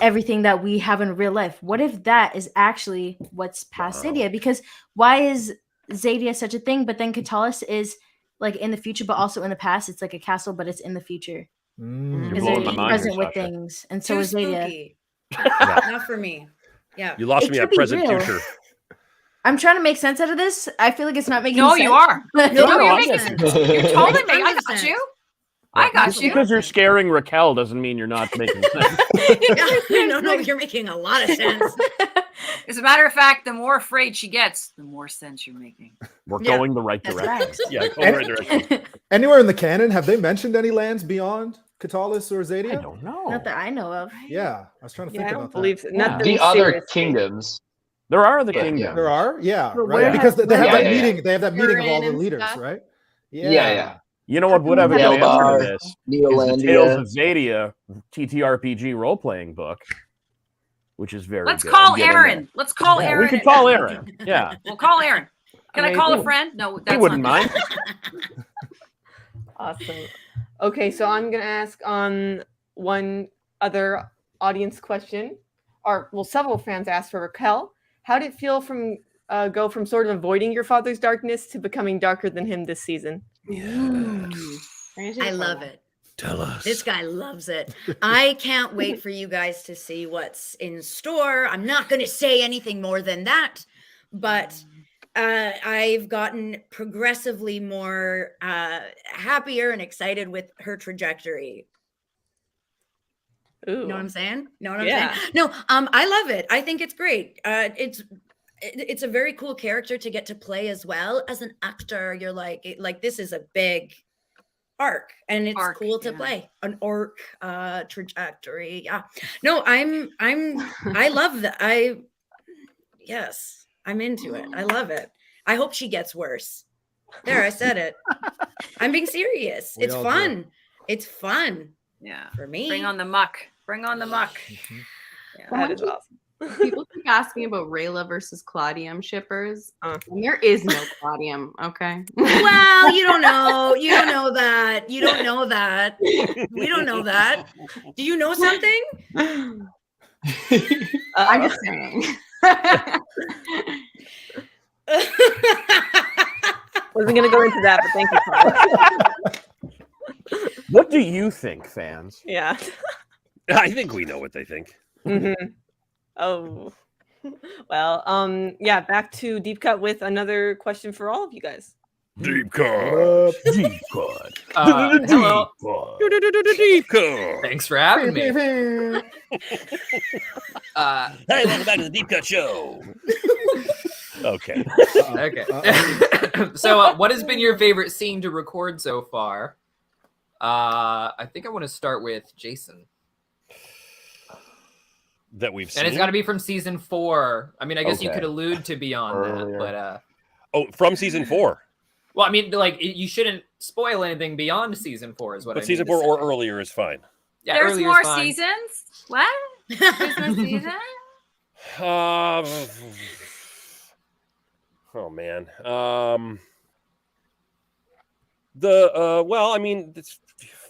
everything that we have in real life. What if that is actually what's past Zadia? Because why is Zadia such a thing? But then Callins is like in the future, but also in the past. It's like a castle, but it's in the future. Because they're present with things. And so is Zadia. Not for me. Yeah. You lost me at present future. I'm trying to make sense out of this. I feel like it's not making sense. No, you are. No, you're making sense. You're totally making I got you. I got Just you. because you're scaring Racquel doesn't mean you're not making sense. No, you're making a lot of sense. As a matter of fact, the more afraid she gets, the more sense you're making. We're going the right That's direction. right. Yeah, go in the right direction. Anywhere in the canon, have they mentioned any lands beyond Katalis or I Zadia? don't know. Not that I know of. Yeah, I was trying to Yeah, think I don't about believe that. so. Not Yeah. that The we other seriously- kingdoms. There are the Yeah. kingdoms. There are, yeah, But right? where Because have- they have Yeah, that yeah, yeah. meeting. They have that meeting of all Viren the and leaders, stuff. right? Yeah. You know what would have a good Delbar, answer to this? Is the Tales of Neolandia. Zadia TTRPG role-playing book, which is very Let's good. call Get in Aaron. Let's call Yeah, Aaron. we could call Aaron. Yeah, We'll call Aaron. Can I call a Amazing. friend? No, he that's wouldn't not mind. Awesome. Okay, so I'm gonna ask on one other audience question, or well, several fans asked for Racquel. How did it feel from go from sort of avoiding your father's darkness to becoming darker than him this season? I love it. Tell us. This guy loves it. I can't wait for you guys to see what's in store. I'm not going to say anything more than that, but I've gotten progressively more happier and excited with her trajectory. Ooh. You know what I'm saying? Know what I'm Yeah. saying? No, I love it. I think it's great. It's a very cool character to get to play as well. As an actor, you're like this is a big arc, and it's Arc, cool to yeah. play an arc trajectory. Yeah. No, I love that. Yes, I'm into it. I love it. I hope she gets worse. There, I said it. I'm being serious. We It's all do. fun. It's fun Yeah. for me. Bring on the muck. Bring on the muck. That is awesome. People keep asking about Rayla versus Claudium shippers. And there is no Claudium, okay? Well, you don't know. You don't know that. You don't know that. We don't know that. Do you know something? I'm just saying. Wasn't gonna go into that, but thank you, Paula. What do you think, fans? Yeah. I think we know what they think. Oh. Well, yeah, back to Deep Cut with another question for all of you guys. Deep cut. Deep cut. Hello. Deep cut. Thanks for having me. Hey, welcome back to the Deep Cut Show. Okay. Okay. So, what has been your favorite scene to record so far? I think I want to start with Jason. That we've seen. And it's got to be from season 4. I mean, I guess you Okay. could allude to beyond Earlier. that, but Oh, from season 4. well, I mean, like you shouldn't spoil anything beyond season 4, is what I But mean season to 4 say. or earlier is fine. Yeah, There's earlier's more fine. seasons? What? There's more seasons? Oh man. Well, I mean,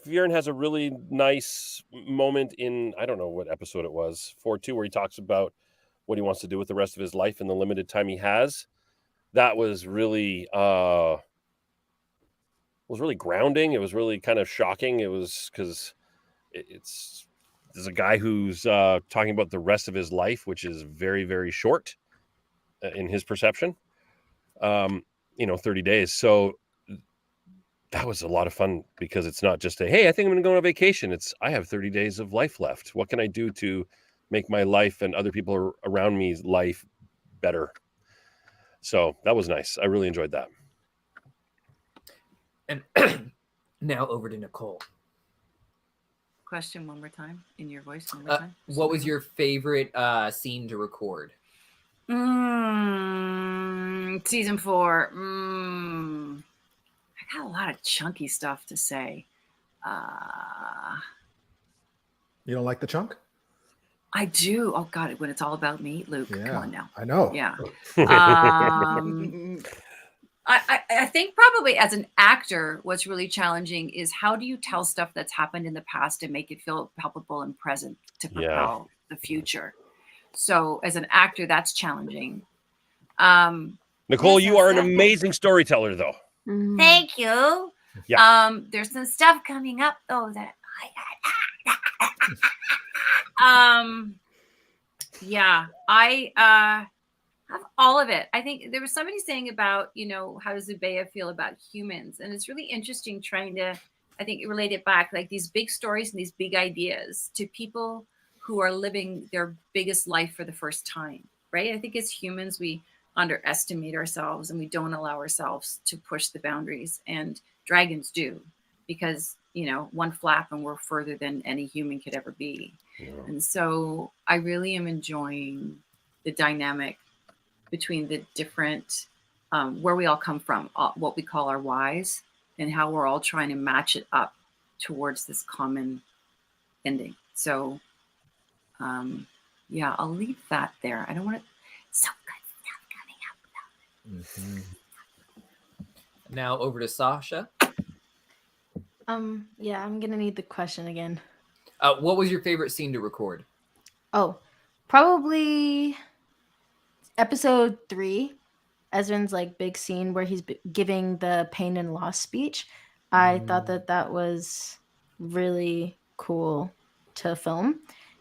Viren has a really nice moment in, I don't know what episode it was, 4-2, where he talks about what he wants to do with the rest of his life in the limited time he has. That was really grounding. It was really kind of shocking. It was because there's a guy who's talking about the rest of his life, which is very, very short in his perception. 30 days. So that was a lot of fun because it's not just hey, I think I'm going to go on a vacation. It's I have 30 days of life left. What can I do to make my life and other people around me's life better? So that was nice. I really enjoyed that. And now over to Nicole. Question one more time in your voice. One more time. What was your favorite scene to record? Season 4. I got a lot of chunky stuff to say. You don't like the chunk? I do. Oh God, when it's all about me, Luke. Yeah, Come on now. I know. Yeah. I think probably as an actor, what's really challenging is how do you tell stuff that's happened in the past and make it feel palpable and present to propel the future. So as an actor, that's challenging. Nicole, you are an amazing storyteller, though. Thank you. Yeah. There's some stuff coming up though that I have all of it. I think there was somebody saying about, how does Zubeia feel about humans? And it's really interesting trying to, I think, relate it back, like these big stories and these big ideas to people who are living their biggest life for the first time. right? I think as humans, we underestimate ourselves and we don't allow ourselves to push the boundaries, and dragons do, because one flap and we're further than any human could ever be. And so I really am enjoying the dynamic between the different where we all come from, what we call our whys, and how we're all trying to match it up towards this common ending. So yeah, I'll leave that there. I don't want to. So good stuff coming up. Now over to Sasha. Yeah, I'm gonna need the question again. What was your favorite scene to record? Oh, probably episode 3, Ezran's like big scene where he's giving the pain and loss speech. I thought that was really cool to film,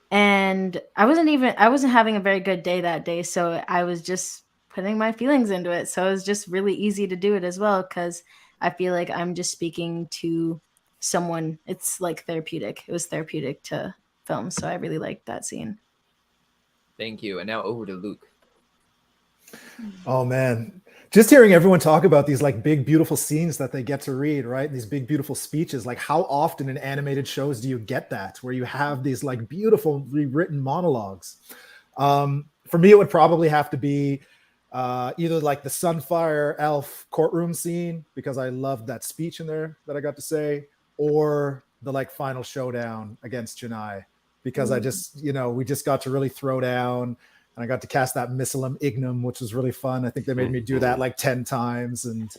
and I wasn't having a very good day that day, so I was just putting my feelings into it. So it was just really easy to do it as well, because I feel like I'm just speaking to someone. It's like therapeutic. It was therapeutic to film, so I really liked that scene. Thank you. And now over to Luke. Oh man, just hearing everyone talk about these like big beautiful scenes that they get to read, right? These big beautiful speeches. Like, how often in animated shows do you get that, where you have these like beautiful rewritten monologues? For me, it would probably have to be either like the Sunfire Elf courtroom scene, because I loved that speech in there that I got to say, or the like final showdown against Janai, because I just, we just got to really throw down, and I got to cast that Missilum Ignum, which was really fun. I think they made me do that like 10 times. And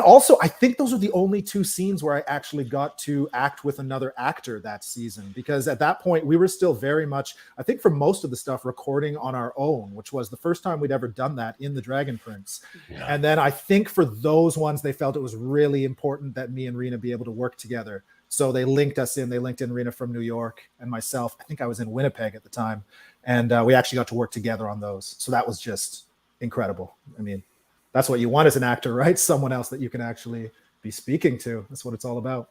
also, I think those are the only 2 scenes where I actually got to act with another actor that season, because at that point we were still very much, I think for most of the stuff, recording on our own, which was the first time we'd ever done that in the Dragon Prince. Yeah. And then I think for those ones, they felt it was really important that me and Rena be able to work together. So they linked us in. They linked in Rena from New York and myself. I think I was in Winnipeg at the time. And we actually got to work together on those. So that was just incredible. I mean, that's what you want as an actor, right? Someone else that you can actually be speaking to. That's what it's all about.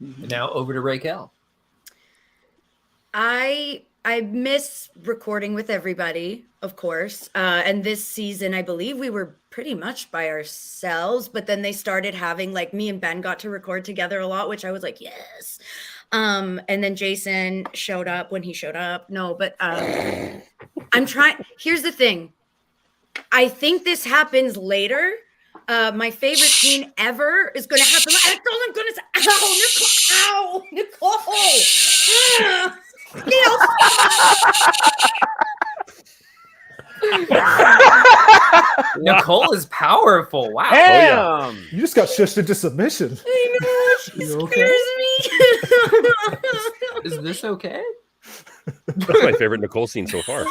And now over to Rayquel. I miss recording with everybody, of course. And this season, I believe we were pretty much by ourselves, but then they started having, like, me and Ben got to record together a lot, which I was like, yes. And then Jason showed up when he showed up. No, but I'm trying. Here's the thing. I think this happens later. My favorite scene ever is going to happen. That's all I'm going to say. Ow, Nicole! Ow, Nicole! Nicole is powerful. Wow. Damn. You just got shushed into submission. I know. She scares me. Is this okay? That's my favorite Nicole scene so far.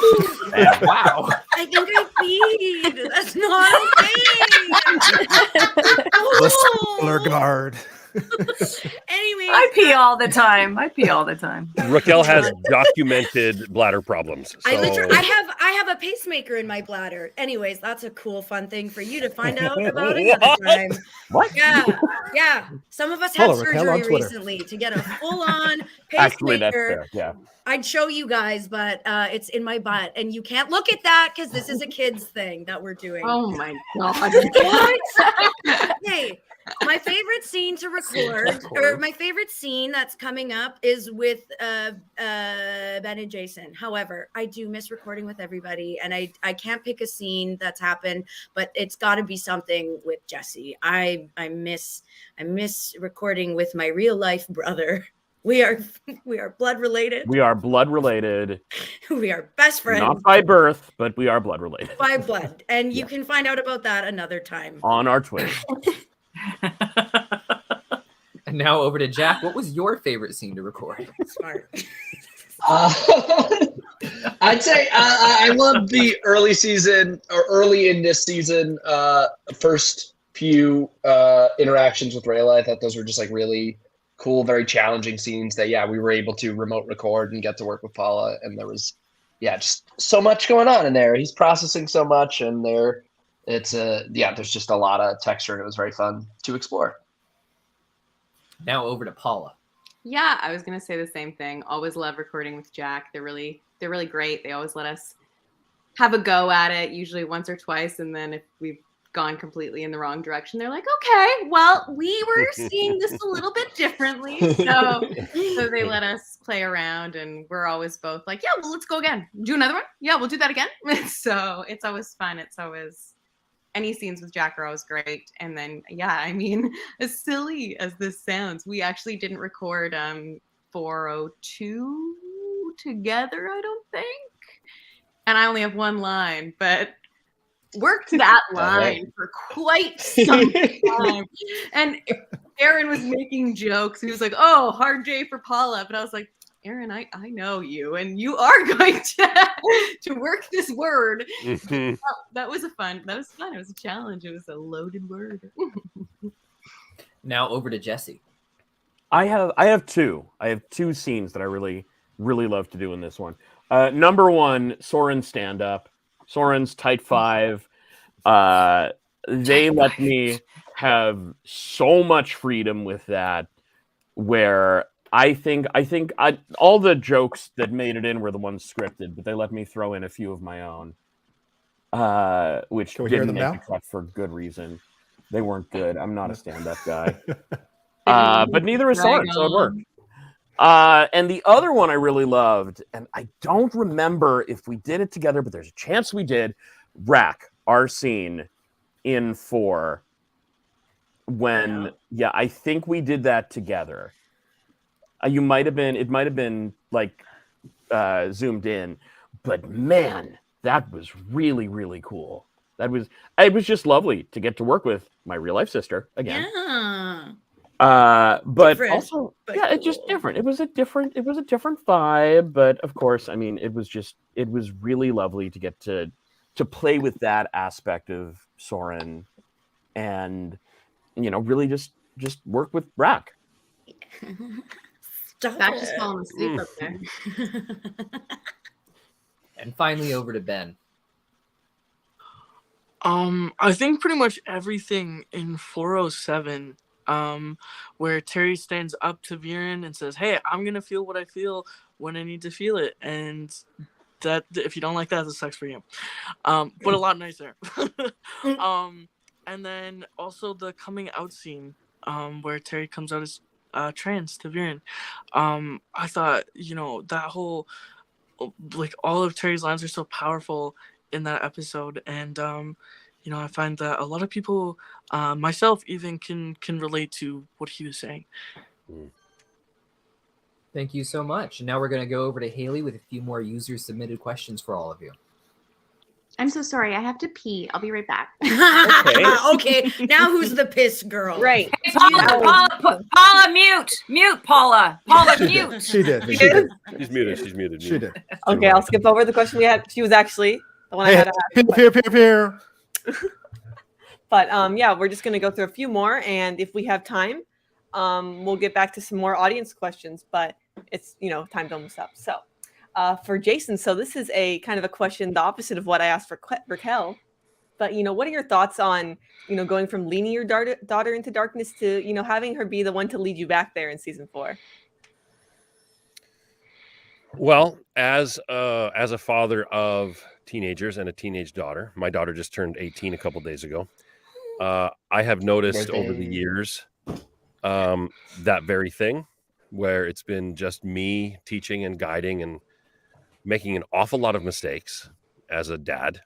Wow. I think I peed. That's not okay. The spoiler guard. Anyway, I pee all the time. Racquel has documented bladder problems. So. I have a pacemaker in my bladder. Anyways, that's a cool, fun thing for you to find out about another time. What? Yeah. Some of us had Follow Racquel surgery recently to get a full-on pacemaker. Actually, that's fair. Yeah. I'd show you guys, but it's in my butt, and you can't look at that because this is a kids thing that we're doing. Oh my god! What? Hey, my favorite scene to record, or my favorite scene that's coming up, is with Ben and Jason. However, I do miss recording with everybody, and I can't pick a scene that's happened, but it's got to be something with Jesse. I miss recording with my real life brother. We are blood related. We are blood related. We are best friends. Not by birth, but we are blood related. By blood. And you can find out about that another time. On our Twitter. And now over to Jack. What was your favorite scene to record? Smart. I'd say I love the early season, or early in this season, first few interactions with Rayla. I thought those were just like really cool, very challenging scenes that, we were able to remote record and get to work with Paula. And there was, just so much going on in there. He's processing so much, and there's just a lot of texture, and it was very fun to explore. Now over to Paula. Yeah, I was gonna say the same thing. Always love recording with Jack. They're really great. They always let us have a go at it, usually once or twice, and then if we've gone completely in the wrong direction, they're like, okay, well, we were seeing this a little bit differently. So they let us play around, and we're always both like, yeah, well, let's go again. Do another one? Yeah, we'll do that again. So it's always fun. It's always, any scenes with Jack are always great. And then, yeah, I mean, as silly as this sounds, we actually didn't record 402 together, I don't think. And I only have one line, but worked that line for quite some time. And Aaron was making jokes. He was like, oh, hard J for Paula. But I was like, Aaron, I know you, and you are going to work this word. That was fun. It was a challenge. It was a loaded word. Now over to Jesse. I have two scenes that I really, really love to do in this one. Number one, Soren stand-up. Soren's tight five. They let me have so much freedom with that, where I think all the jokes that made it in were the ones scripted, but they let me throw in a few of my own, which didn't make the cut for good reason. They weren't good. I'm not a stand-up guy. But neither is Soren, so it worked. And the other one I really loved, and I don't remember if we did it together, but there's a chance we did, our scene in 4, when, I think we did that together. It might have been like zoomed in, but man, that was really, really cool. It was just lovely to get to work with my real life sister again. Yeah. But different, also, but yeah, it's just different. It was a different vibe, but of course, I mean, it was really lovely to get to play with that aspect of Soren, and really just work with Rack. Stop just falling asleep up there. And finally, over to Ben. I think pretty much everything in 407, where Terry stands up to Viren and says, "Hey, I'm gonna feel what I feel when I need to feel it," and that if you don't like that sucks for you. But a lot nicer. And then also the coming out scene, where Terry comes out as trans to Viren. I thought, that whole, like, all of Terry's lines are so powerful in that episode, and I find that a lot of people, myself even, can relate to what he was saying. Thank you so much. And now we're going to go over to Haley with a few more user-submitted questions for all of you. I'm so sorry. I have to pee. I'll be right back. Okay. Now who's the piss girl? Right. Hey, Paula, mute. Mute, Paula. Paula, mute. She did. She's muted. She did. Okay, I'll skip over the question we had. She was actually the one I had to ask. Here. But we're just going to go through a few more, and if we have time, we'll get back to some more audience questions, but it's, time's almost up. So for Jason, so this is a kind of a question, the opposite of what I asked for Racquel, but, what are your thoughts on, going from leading your daughter into darkness to, having her be the one to lead you back there in season 4? Well, as a father of teenagers and a teenage daughter, my daughter just turned 18 a couple days ago. I have noticed over the years that very thing, where it's been just me teaching and guiding and making an awful lot of mistakes as a dad.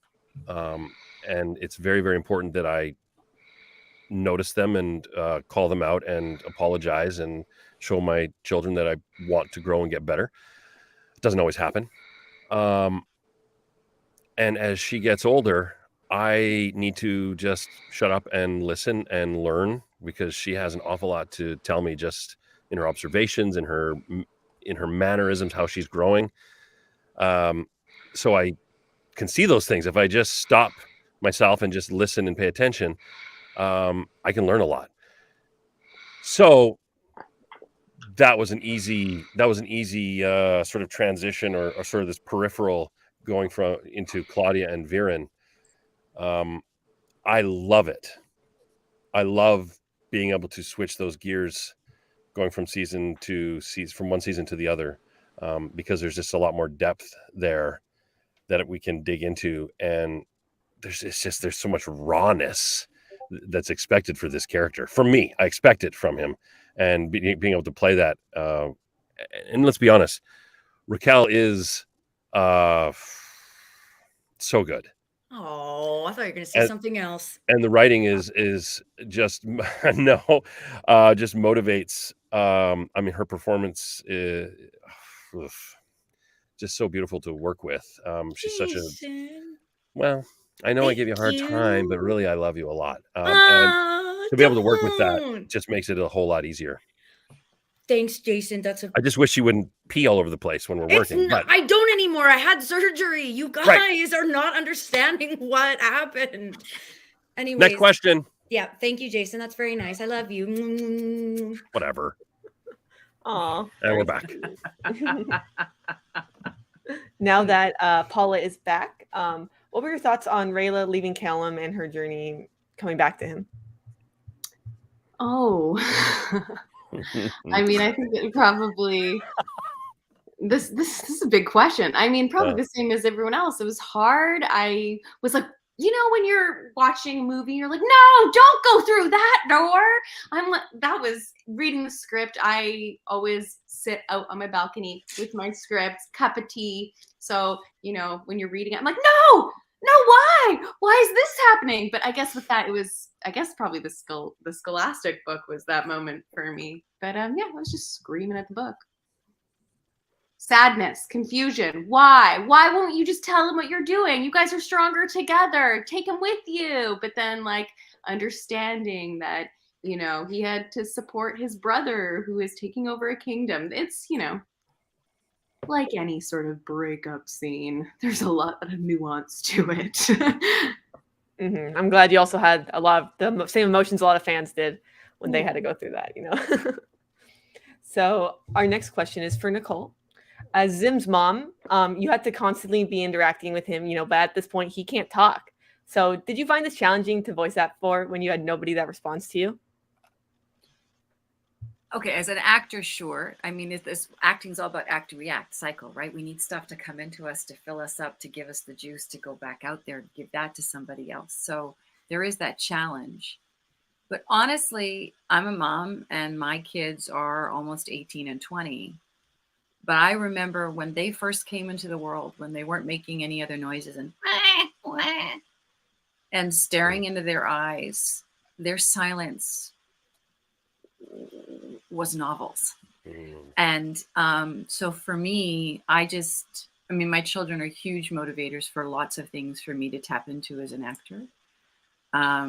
And it's very, very important that I notice them and call them out and apologize and show my children that I want to grow and get better. It doesn't always happen. And as she gets older, I need to just shut up and listen and learn, because she has an awful lot to tell me, just in her observations, in her mannerisms, how she's growing. So I can see those things. If I just stop myself and just listen and pay attention, I can learn a lot. So that was an easy sort of transition, or sort of this peripheral going into Claudia and Viren. I love it. I love being able to switch those gears, going from one season to the other, because there's just a lot more depth there that we can dig into, and there's so much rawness that's expected for this character. From me, I expect it from him, and being able to play that. And let's be honest, Racquel is so good. Oh, I thought you were going to say something else. And the writing is just just motivates. I mean, her performance is just so beautiful to work with. She's such a I know I give you a hard time, but really I love you a lot. And to be able to work with that just makes it a whole lot easier. Thanks, Jason. I just wish you wouldn't pee all over the place when we're working. I don't anymore. I had surgery. You guys are not understanding what happened. Anyways. Next question. Yeah. Thank you, Jason. That's very nice. I love you. Whatever. Aw. And we're back. Now that Paula is back, what were your thoughts on Rayla leaving Callum and her journey coming back to him? Oh. I mean, I think that probably this is a big question. I mean, probably the same as everyone else. It was hard. I was like, you know, when you're watching a movie, you're like, no, don't go through that door. I'm like, that was reading the script. I always sit out on my balcony with my script, cup of tea. So, you know, when you're reading it, I'm like, no, why? Why is this happening? But I guess with that, it was, I guess probably the Scholastic book was that moment for me. But yeah, I was just screaming at the book. Sadness, confusion. Why won't you just tell him what you're doing? You guys are stronger together. Take him with you. But then like understanding that, you know, he had to support his brother who is taking over a kingdom. It's, you know, like any sort of breakup scene, there's a lot of nuance to it. Mm-hmm. I'm glad you also had a lot of the same emotions a lot of fans did when they had to go through that, you know. So our next question is for Nicole. As Zim's mom, you had to constantly be interacting with him, you know, but at this point he can't talk. So did you find this challenging to voice act for when you had nobody that responds to you? Okay, as an actor, sure. I mean, this acting's all about act to react cycle, right? We need stuff to come into us, to fill us up, to give us the juice, to go back out there, give that to somebody else. So there is that challenge. But honestly, I'm a mom and my kids are almost 18 and 20. But I remember when they first came into the world, when they weren't making any other noises and staring into their eyes, their silence was novels. And so for me, I mean, my children are huge motivators for lots of things for me to tap into as an actor. I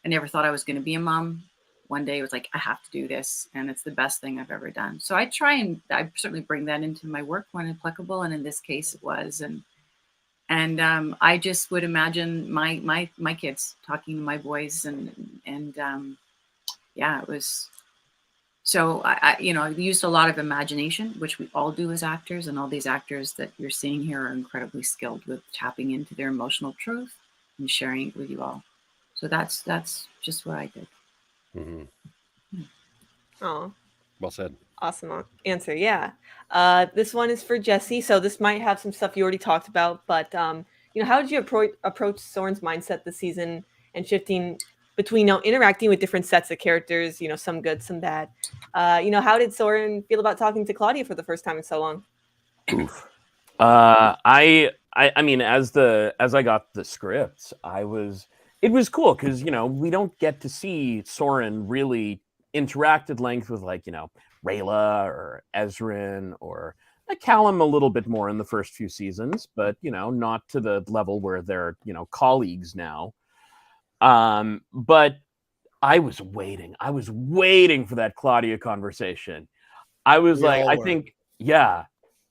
never thought I was going to be a mom. One day it was like, I have to do this. And it's the best thing I've ever done. So I certainly bring that into my work when applicable. And in this case it was. And I just would imagine my kids talking to my boys and yeah, it was. So I you know, I used a lot of imagination, which we all do as actors, and all these actors that you're seeing here are incredibly skilled with tapping into their emotional truth and sharing it with you all. So that's just what I did. Mm-hmm. Oh, well said. Awesome answer. Yeah. This one is for Jesse. So this might have some stuff you already talked about, but you know, how did you approach Soren's mindset this season and shifting between, you know, interacting with different sets of characters, you know, some good, some bad. You know, how did Soren feel about talking to Claudia for the first time in so long? Oof. I mean, as I got the scripts, it was cool because, you know, we don't get to see Soren really interact at length with, like, you know, Rayla or Ezran or Callum a little bit more in the first few seasons, but, you know, not to the level where they're, you know, colleagues now. But I was waiting for that Claudia conversation. I was I think, yeah,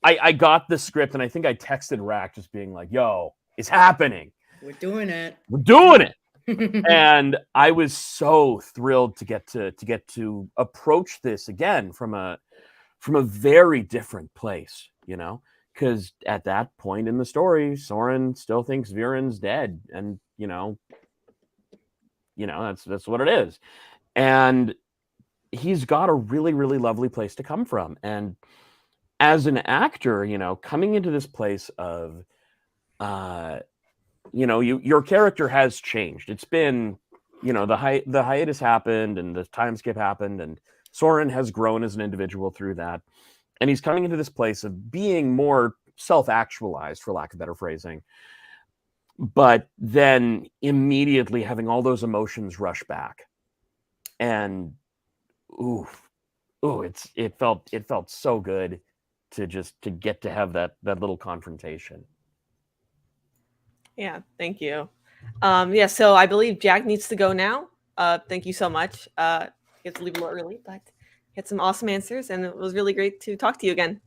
I got the script and I think I texted Rack just being like, yo, it's happening. We're doing it. And I was so thrilled to get to approach this again from a very different place, you know, because at that point in the story, Soren still thinks Viren's dead, and you know that's what it is, and he's got a really, really lovely place to come from. And as an actor, you know, coming into this place of your character has changed. It's been, the hiatus happened and the time skip happened, and Soren has grown as an individual through that. And he's coming into this place of being more self-actualized, for lack of better phrasing, but then immediately having all those emotions rush back. And it felt so good to get to have that little confrontation. Yeah, thank you. So I believe Jack needs to go now. Thank you so much. You have to leave a little early, but you had some awesome answers, and it was really great to talk to you again.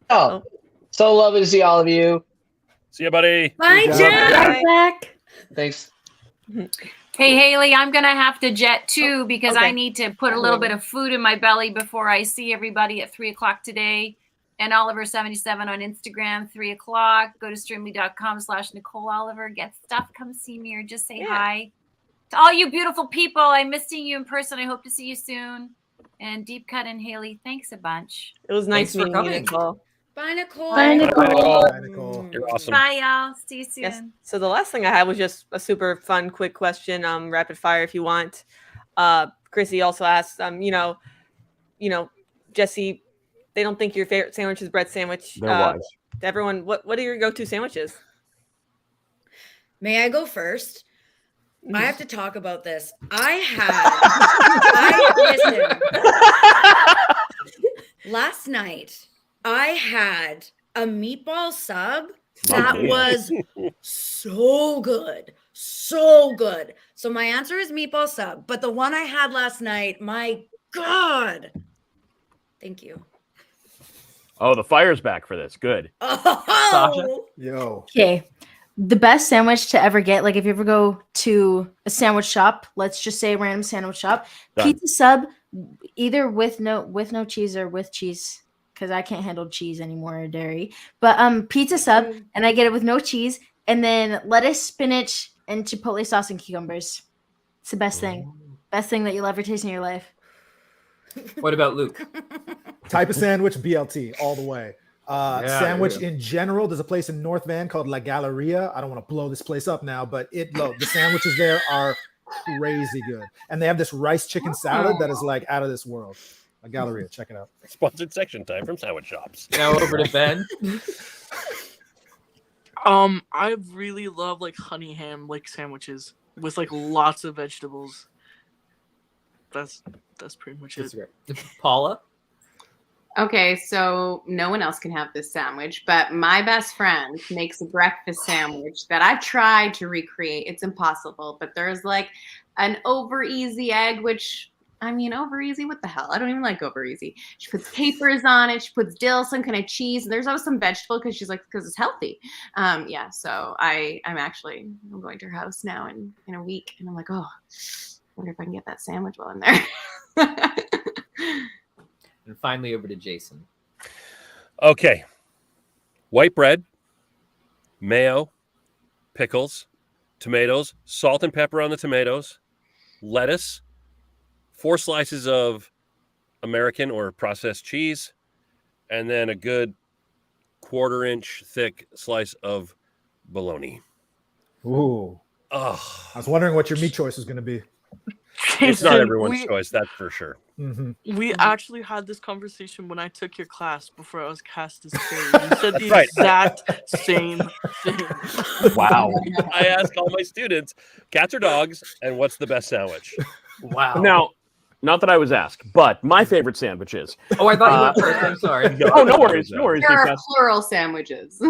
Oh, so lovely to see all of you. See you, buddy. Bye, Jack. Bye. Jack. Thanks. Hey, Haley, I'm going to have to jet too because okay. I need to put a little bit of food in my belly before I see everybody at 3 o'clock today. And Oliver77 on Instagram, 3 o'clock. Go to streamily.com/Nicole Oliver. Get stuff. Come see me or just say hi. To all you beautiful people, I miss seeing you in person. I hope to see you soon. And Deep Cut and Haley, thanks a bunch. It was nice Thanks for meeting you, coming. Nicole. Bye, Nicole. Bye, Nicole. Bye, Nicole. You're awesome. Bye, y'all. See you soon. Yes. So the last thing I had was just a super fun, quick question, rapid fire if you want. Chrissy also asked, Jesse, they don't think your favorite sandwich is bread sandwich. They're wise. Everyone, what are your go-to sandwiches? May I go first? I have to talk about this. Last night, I had a meatball sub that was so good. So good. So my answer is meatball sub. But the one I had last night, my God. Thank you. Oh, the fire's back for this. Good. Sasha? Yo. Okay. The best sandwich to ever get, like if you ever go to a sandwich shop, let's just say a random sandwich shop, Done. pizza sub, either with no cheese or with cheese, because I can't handle cheese anymore or dairy. But pizza sub, and I get it with no cheese, and then lettuce, spinach, and chipotle sauce and cucumbers. It's the best thing. Best thing that you'll ever taste in your life. What about Luke? Type of sandwich, BLT, all the way. Sandwich yeah. in general, there's a place in North Van called La Galleria. I don't want to blow this place up now, but the sandwiches there are crazy good. And they have this rice chicken salad that is like out of this world. La Galleria, check it out. Sponsored section time from Sandwich Shops. Now over to Ben. I really love like honey ham like sandwiches with like lots of vegetables. That's pretty much it. Paula? Okay, so no one else can have this sandwich, but my best friend makes a breakfast sandwich that I've tried to recreate. It's impossible, but there's like an over easy egg, which over easy, what the hell? I don't even like over easy. She puts capers on it. She puts dill, some kind of cheese, and there's always some vegetable because she's like, because it's healthy. So I'm going to her house now in a week, and I'm like, oh, I wonder if I can get that sandwich while I'm there. And finally over to Jason. Okay. White bread, mayo, pickles, tomatoes, salt and pepper on the tomatoes, lettuce, 4 slices of American or processed cheese, and then a good 1/4-inch thick slice of bologna. Ooh. Oh, I was wondering what your meat choice was going to be. it's not everyone's choice, that's for sure. Mm-hmm. We actually had this conversation when I took your class before I was cast as Carrie. You said the Right. exact same thing. Wow. I ask all my students, cats or dogs, and what's the best sandwich? Wow. Now, not that I was asked, but my favorite sandwich is. Oh, I thought you went first. I'm sorry. Oh, no worries. No worries. There are Because- plural sandwiches.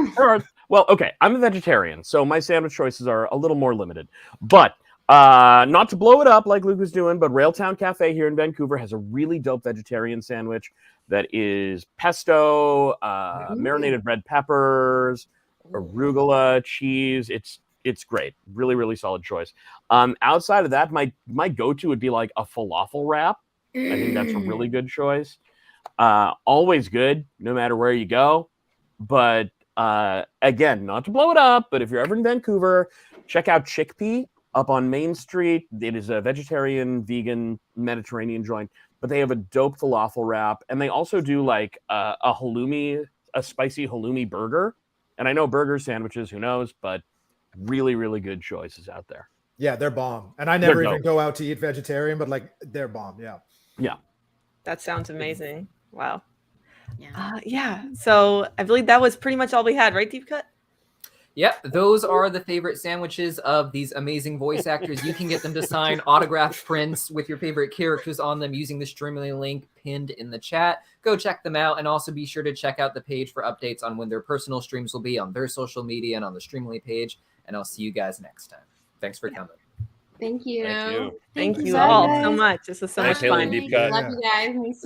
Well, okay. I'm a vegetarian, so my sandwich choices are a little more limited. But not to blow it up like Luke was doing, but Railtown Cafe here in Vancouver has a really dope vegetarian sandwich that is pesto, marinated red peppers, arugula, cheese. It's great. Really, really solid choice. Outside of that, my go-to would be like a falafel wrap. I think that's a really good choice. Always good, no matter where you go. But again, not to blow it up, but if you're ever in Vancouver, check out Chickpea up on Main Street. It is a vegetarian, vegan, Mediterranean joint, but they have a dope falafel wrap, and they also do like a spicy halloumi burger And I know burger sandwiches, who knows, but really, really good choices out there. Yeah, they're bomb. And I They're never even dope. go out to eat vegetarian, but like they're bomb. Yeah. Yeah. That sounds amazing. Wow. Yeah. Yeah. So I believe that was pretty much all we had, right, Deep Cut? Yep, those are the favorite sandwiches of these amazing voice actors. You can get them to sign autographed prints with your favorite characters on them using the Streamily link pinned in the chat. Go check them out, and also be sure to check out the page for updates on when their personal streams will be on their social media and on the Streamily page. And I'll see you guys next time. Thanks for coming. Thank you. Thank you. Thank you Bye, all guys. so much. This was so Thanks, much Haley fun. and Deep Cut. Love you guys.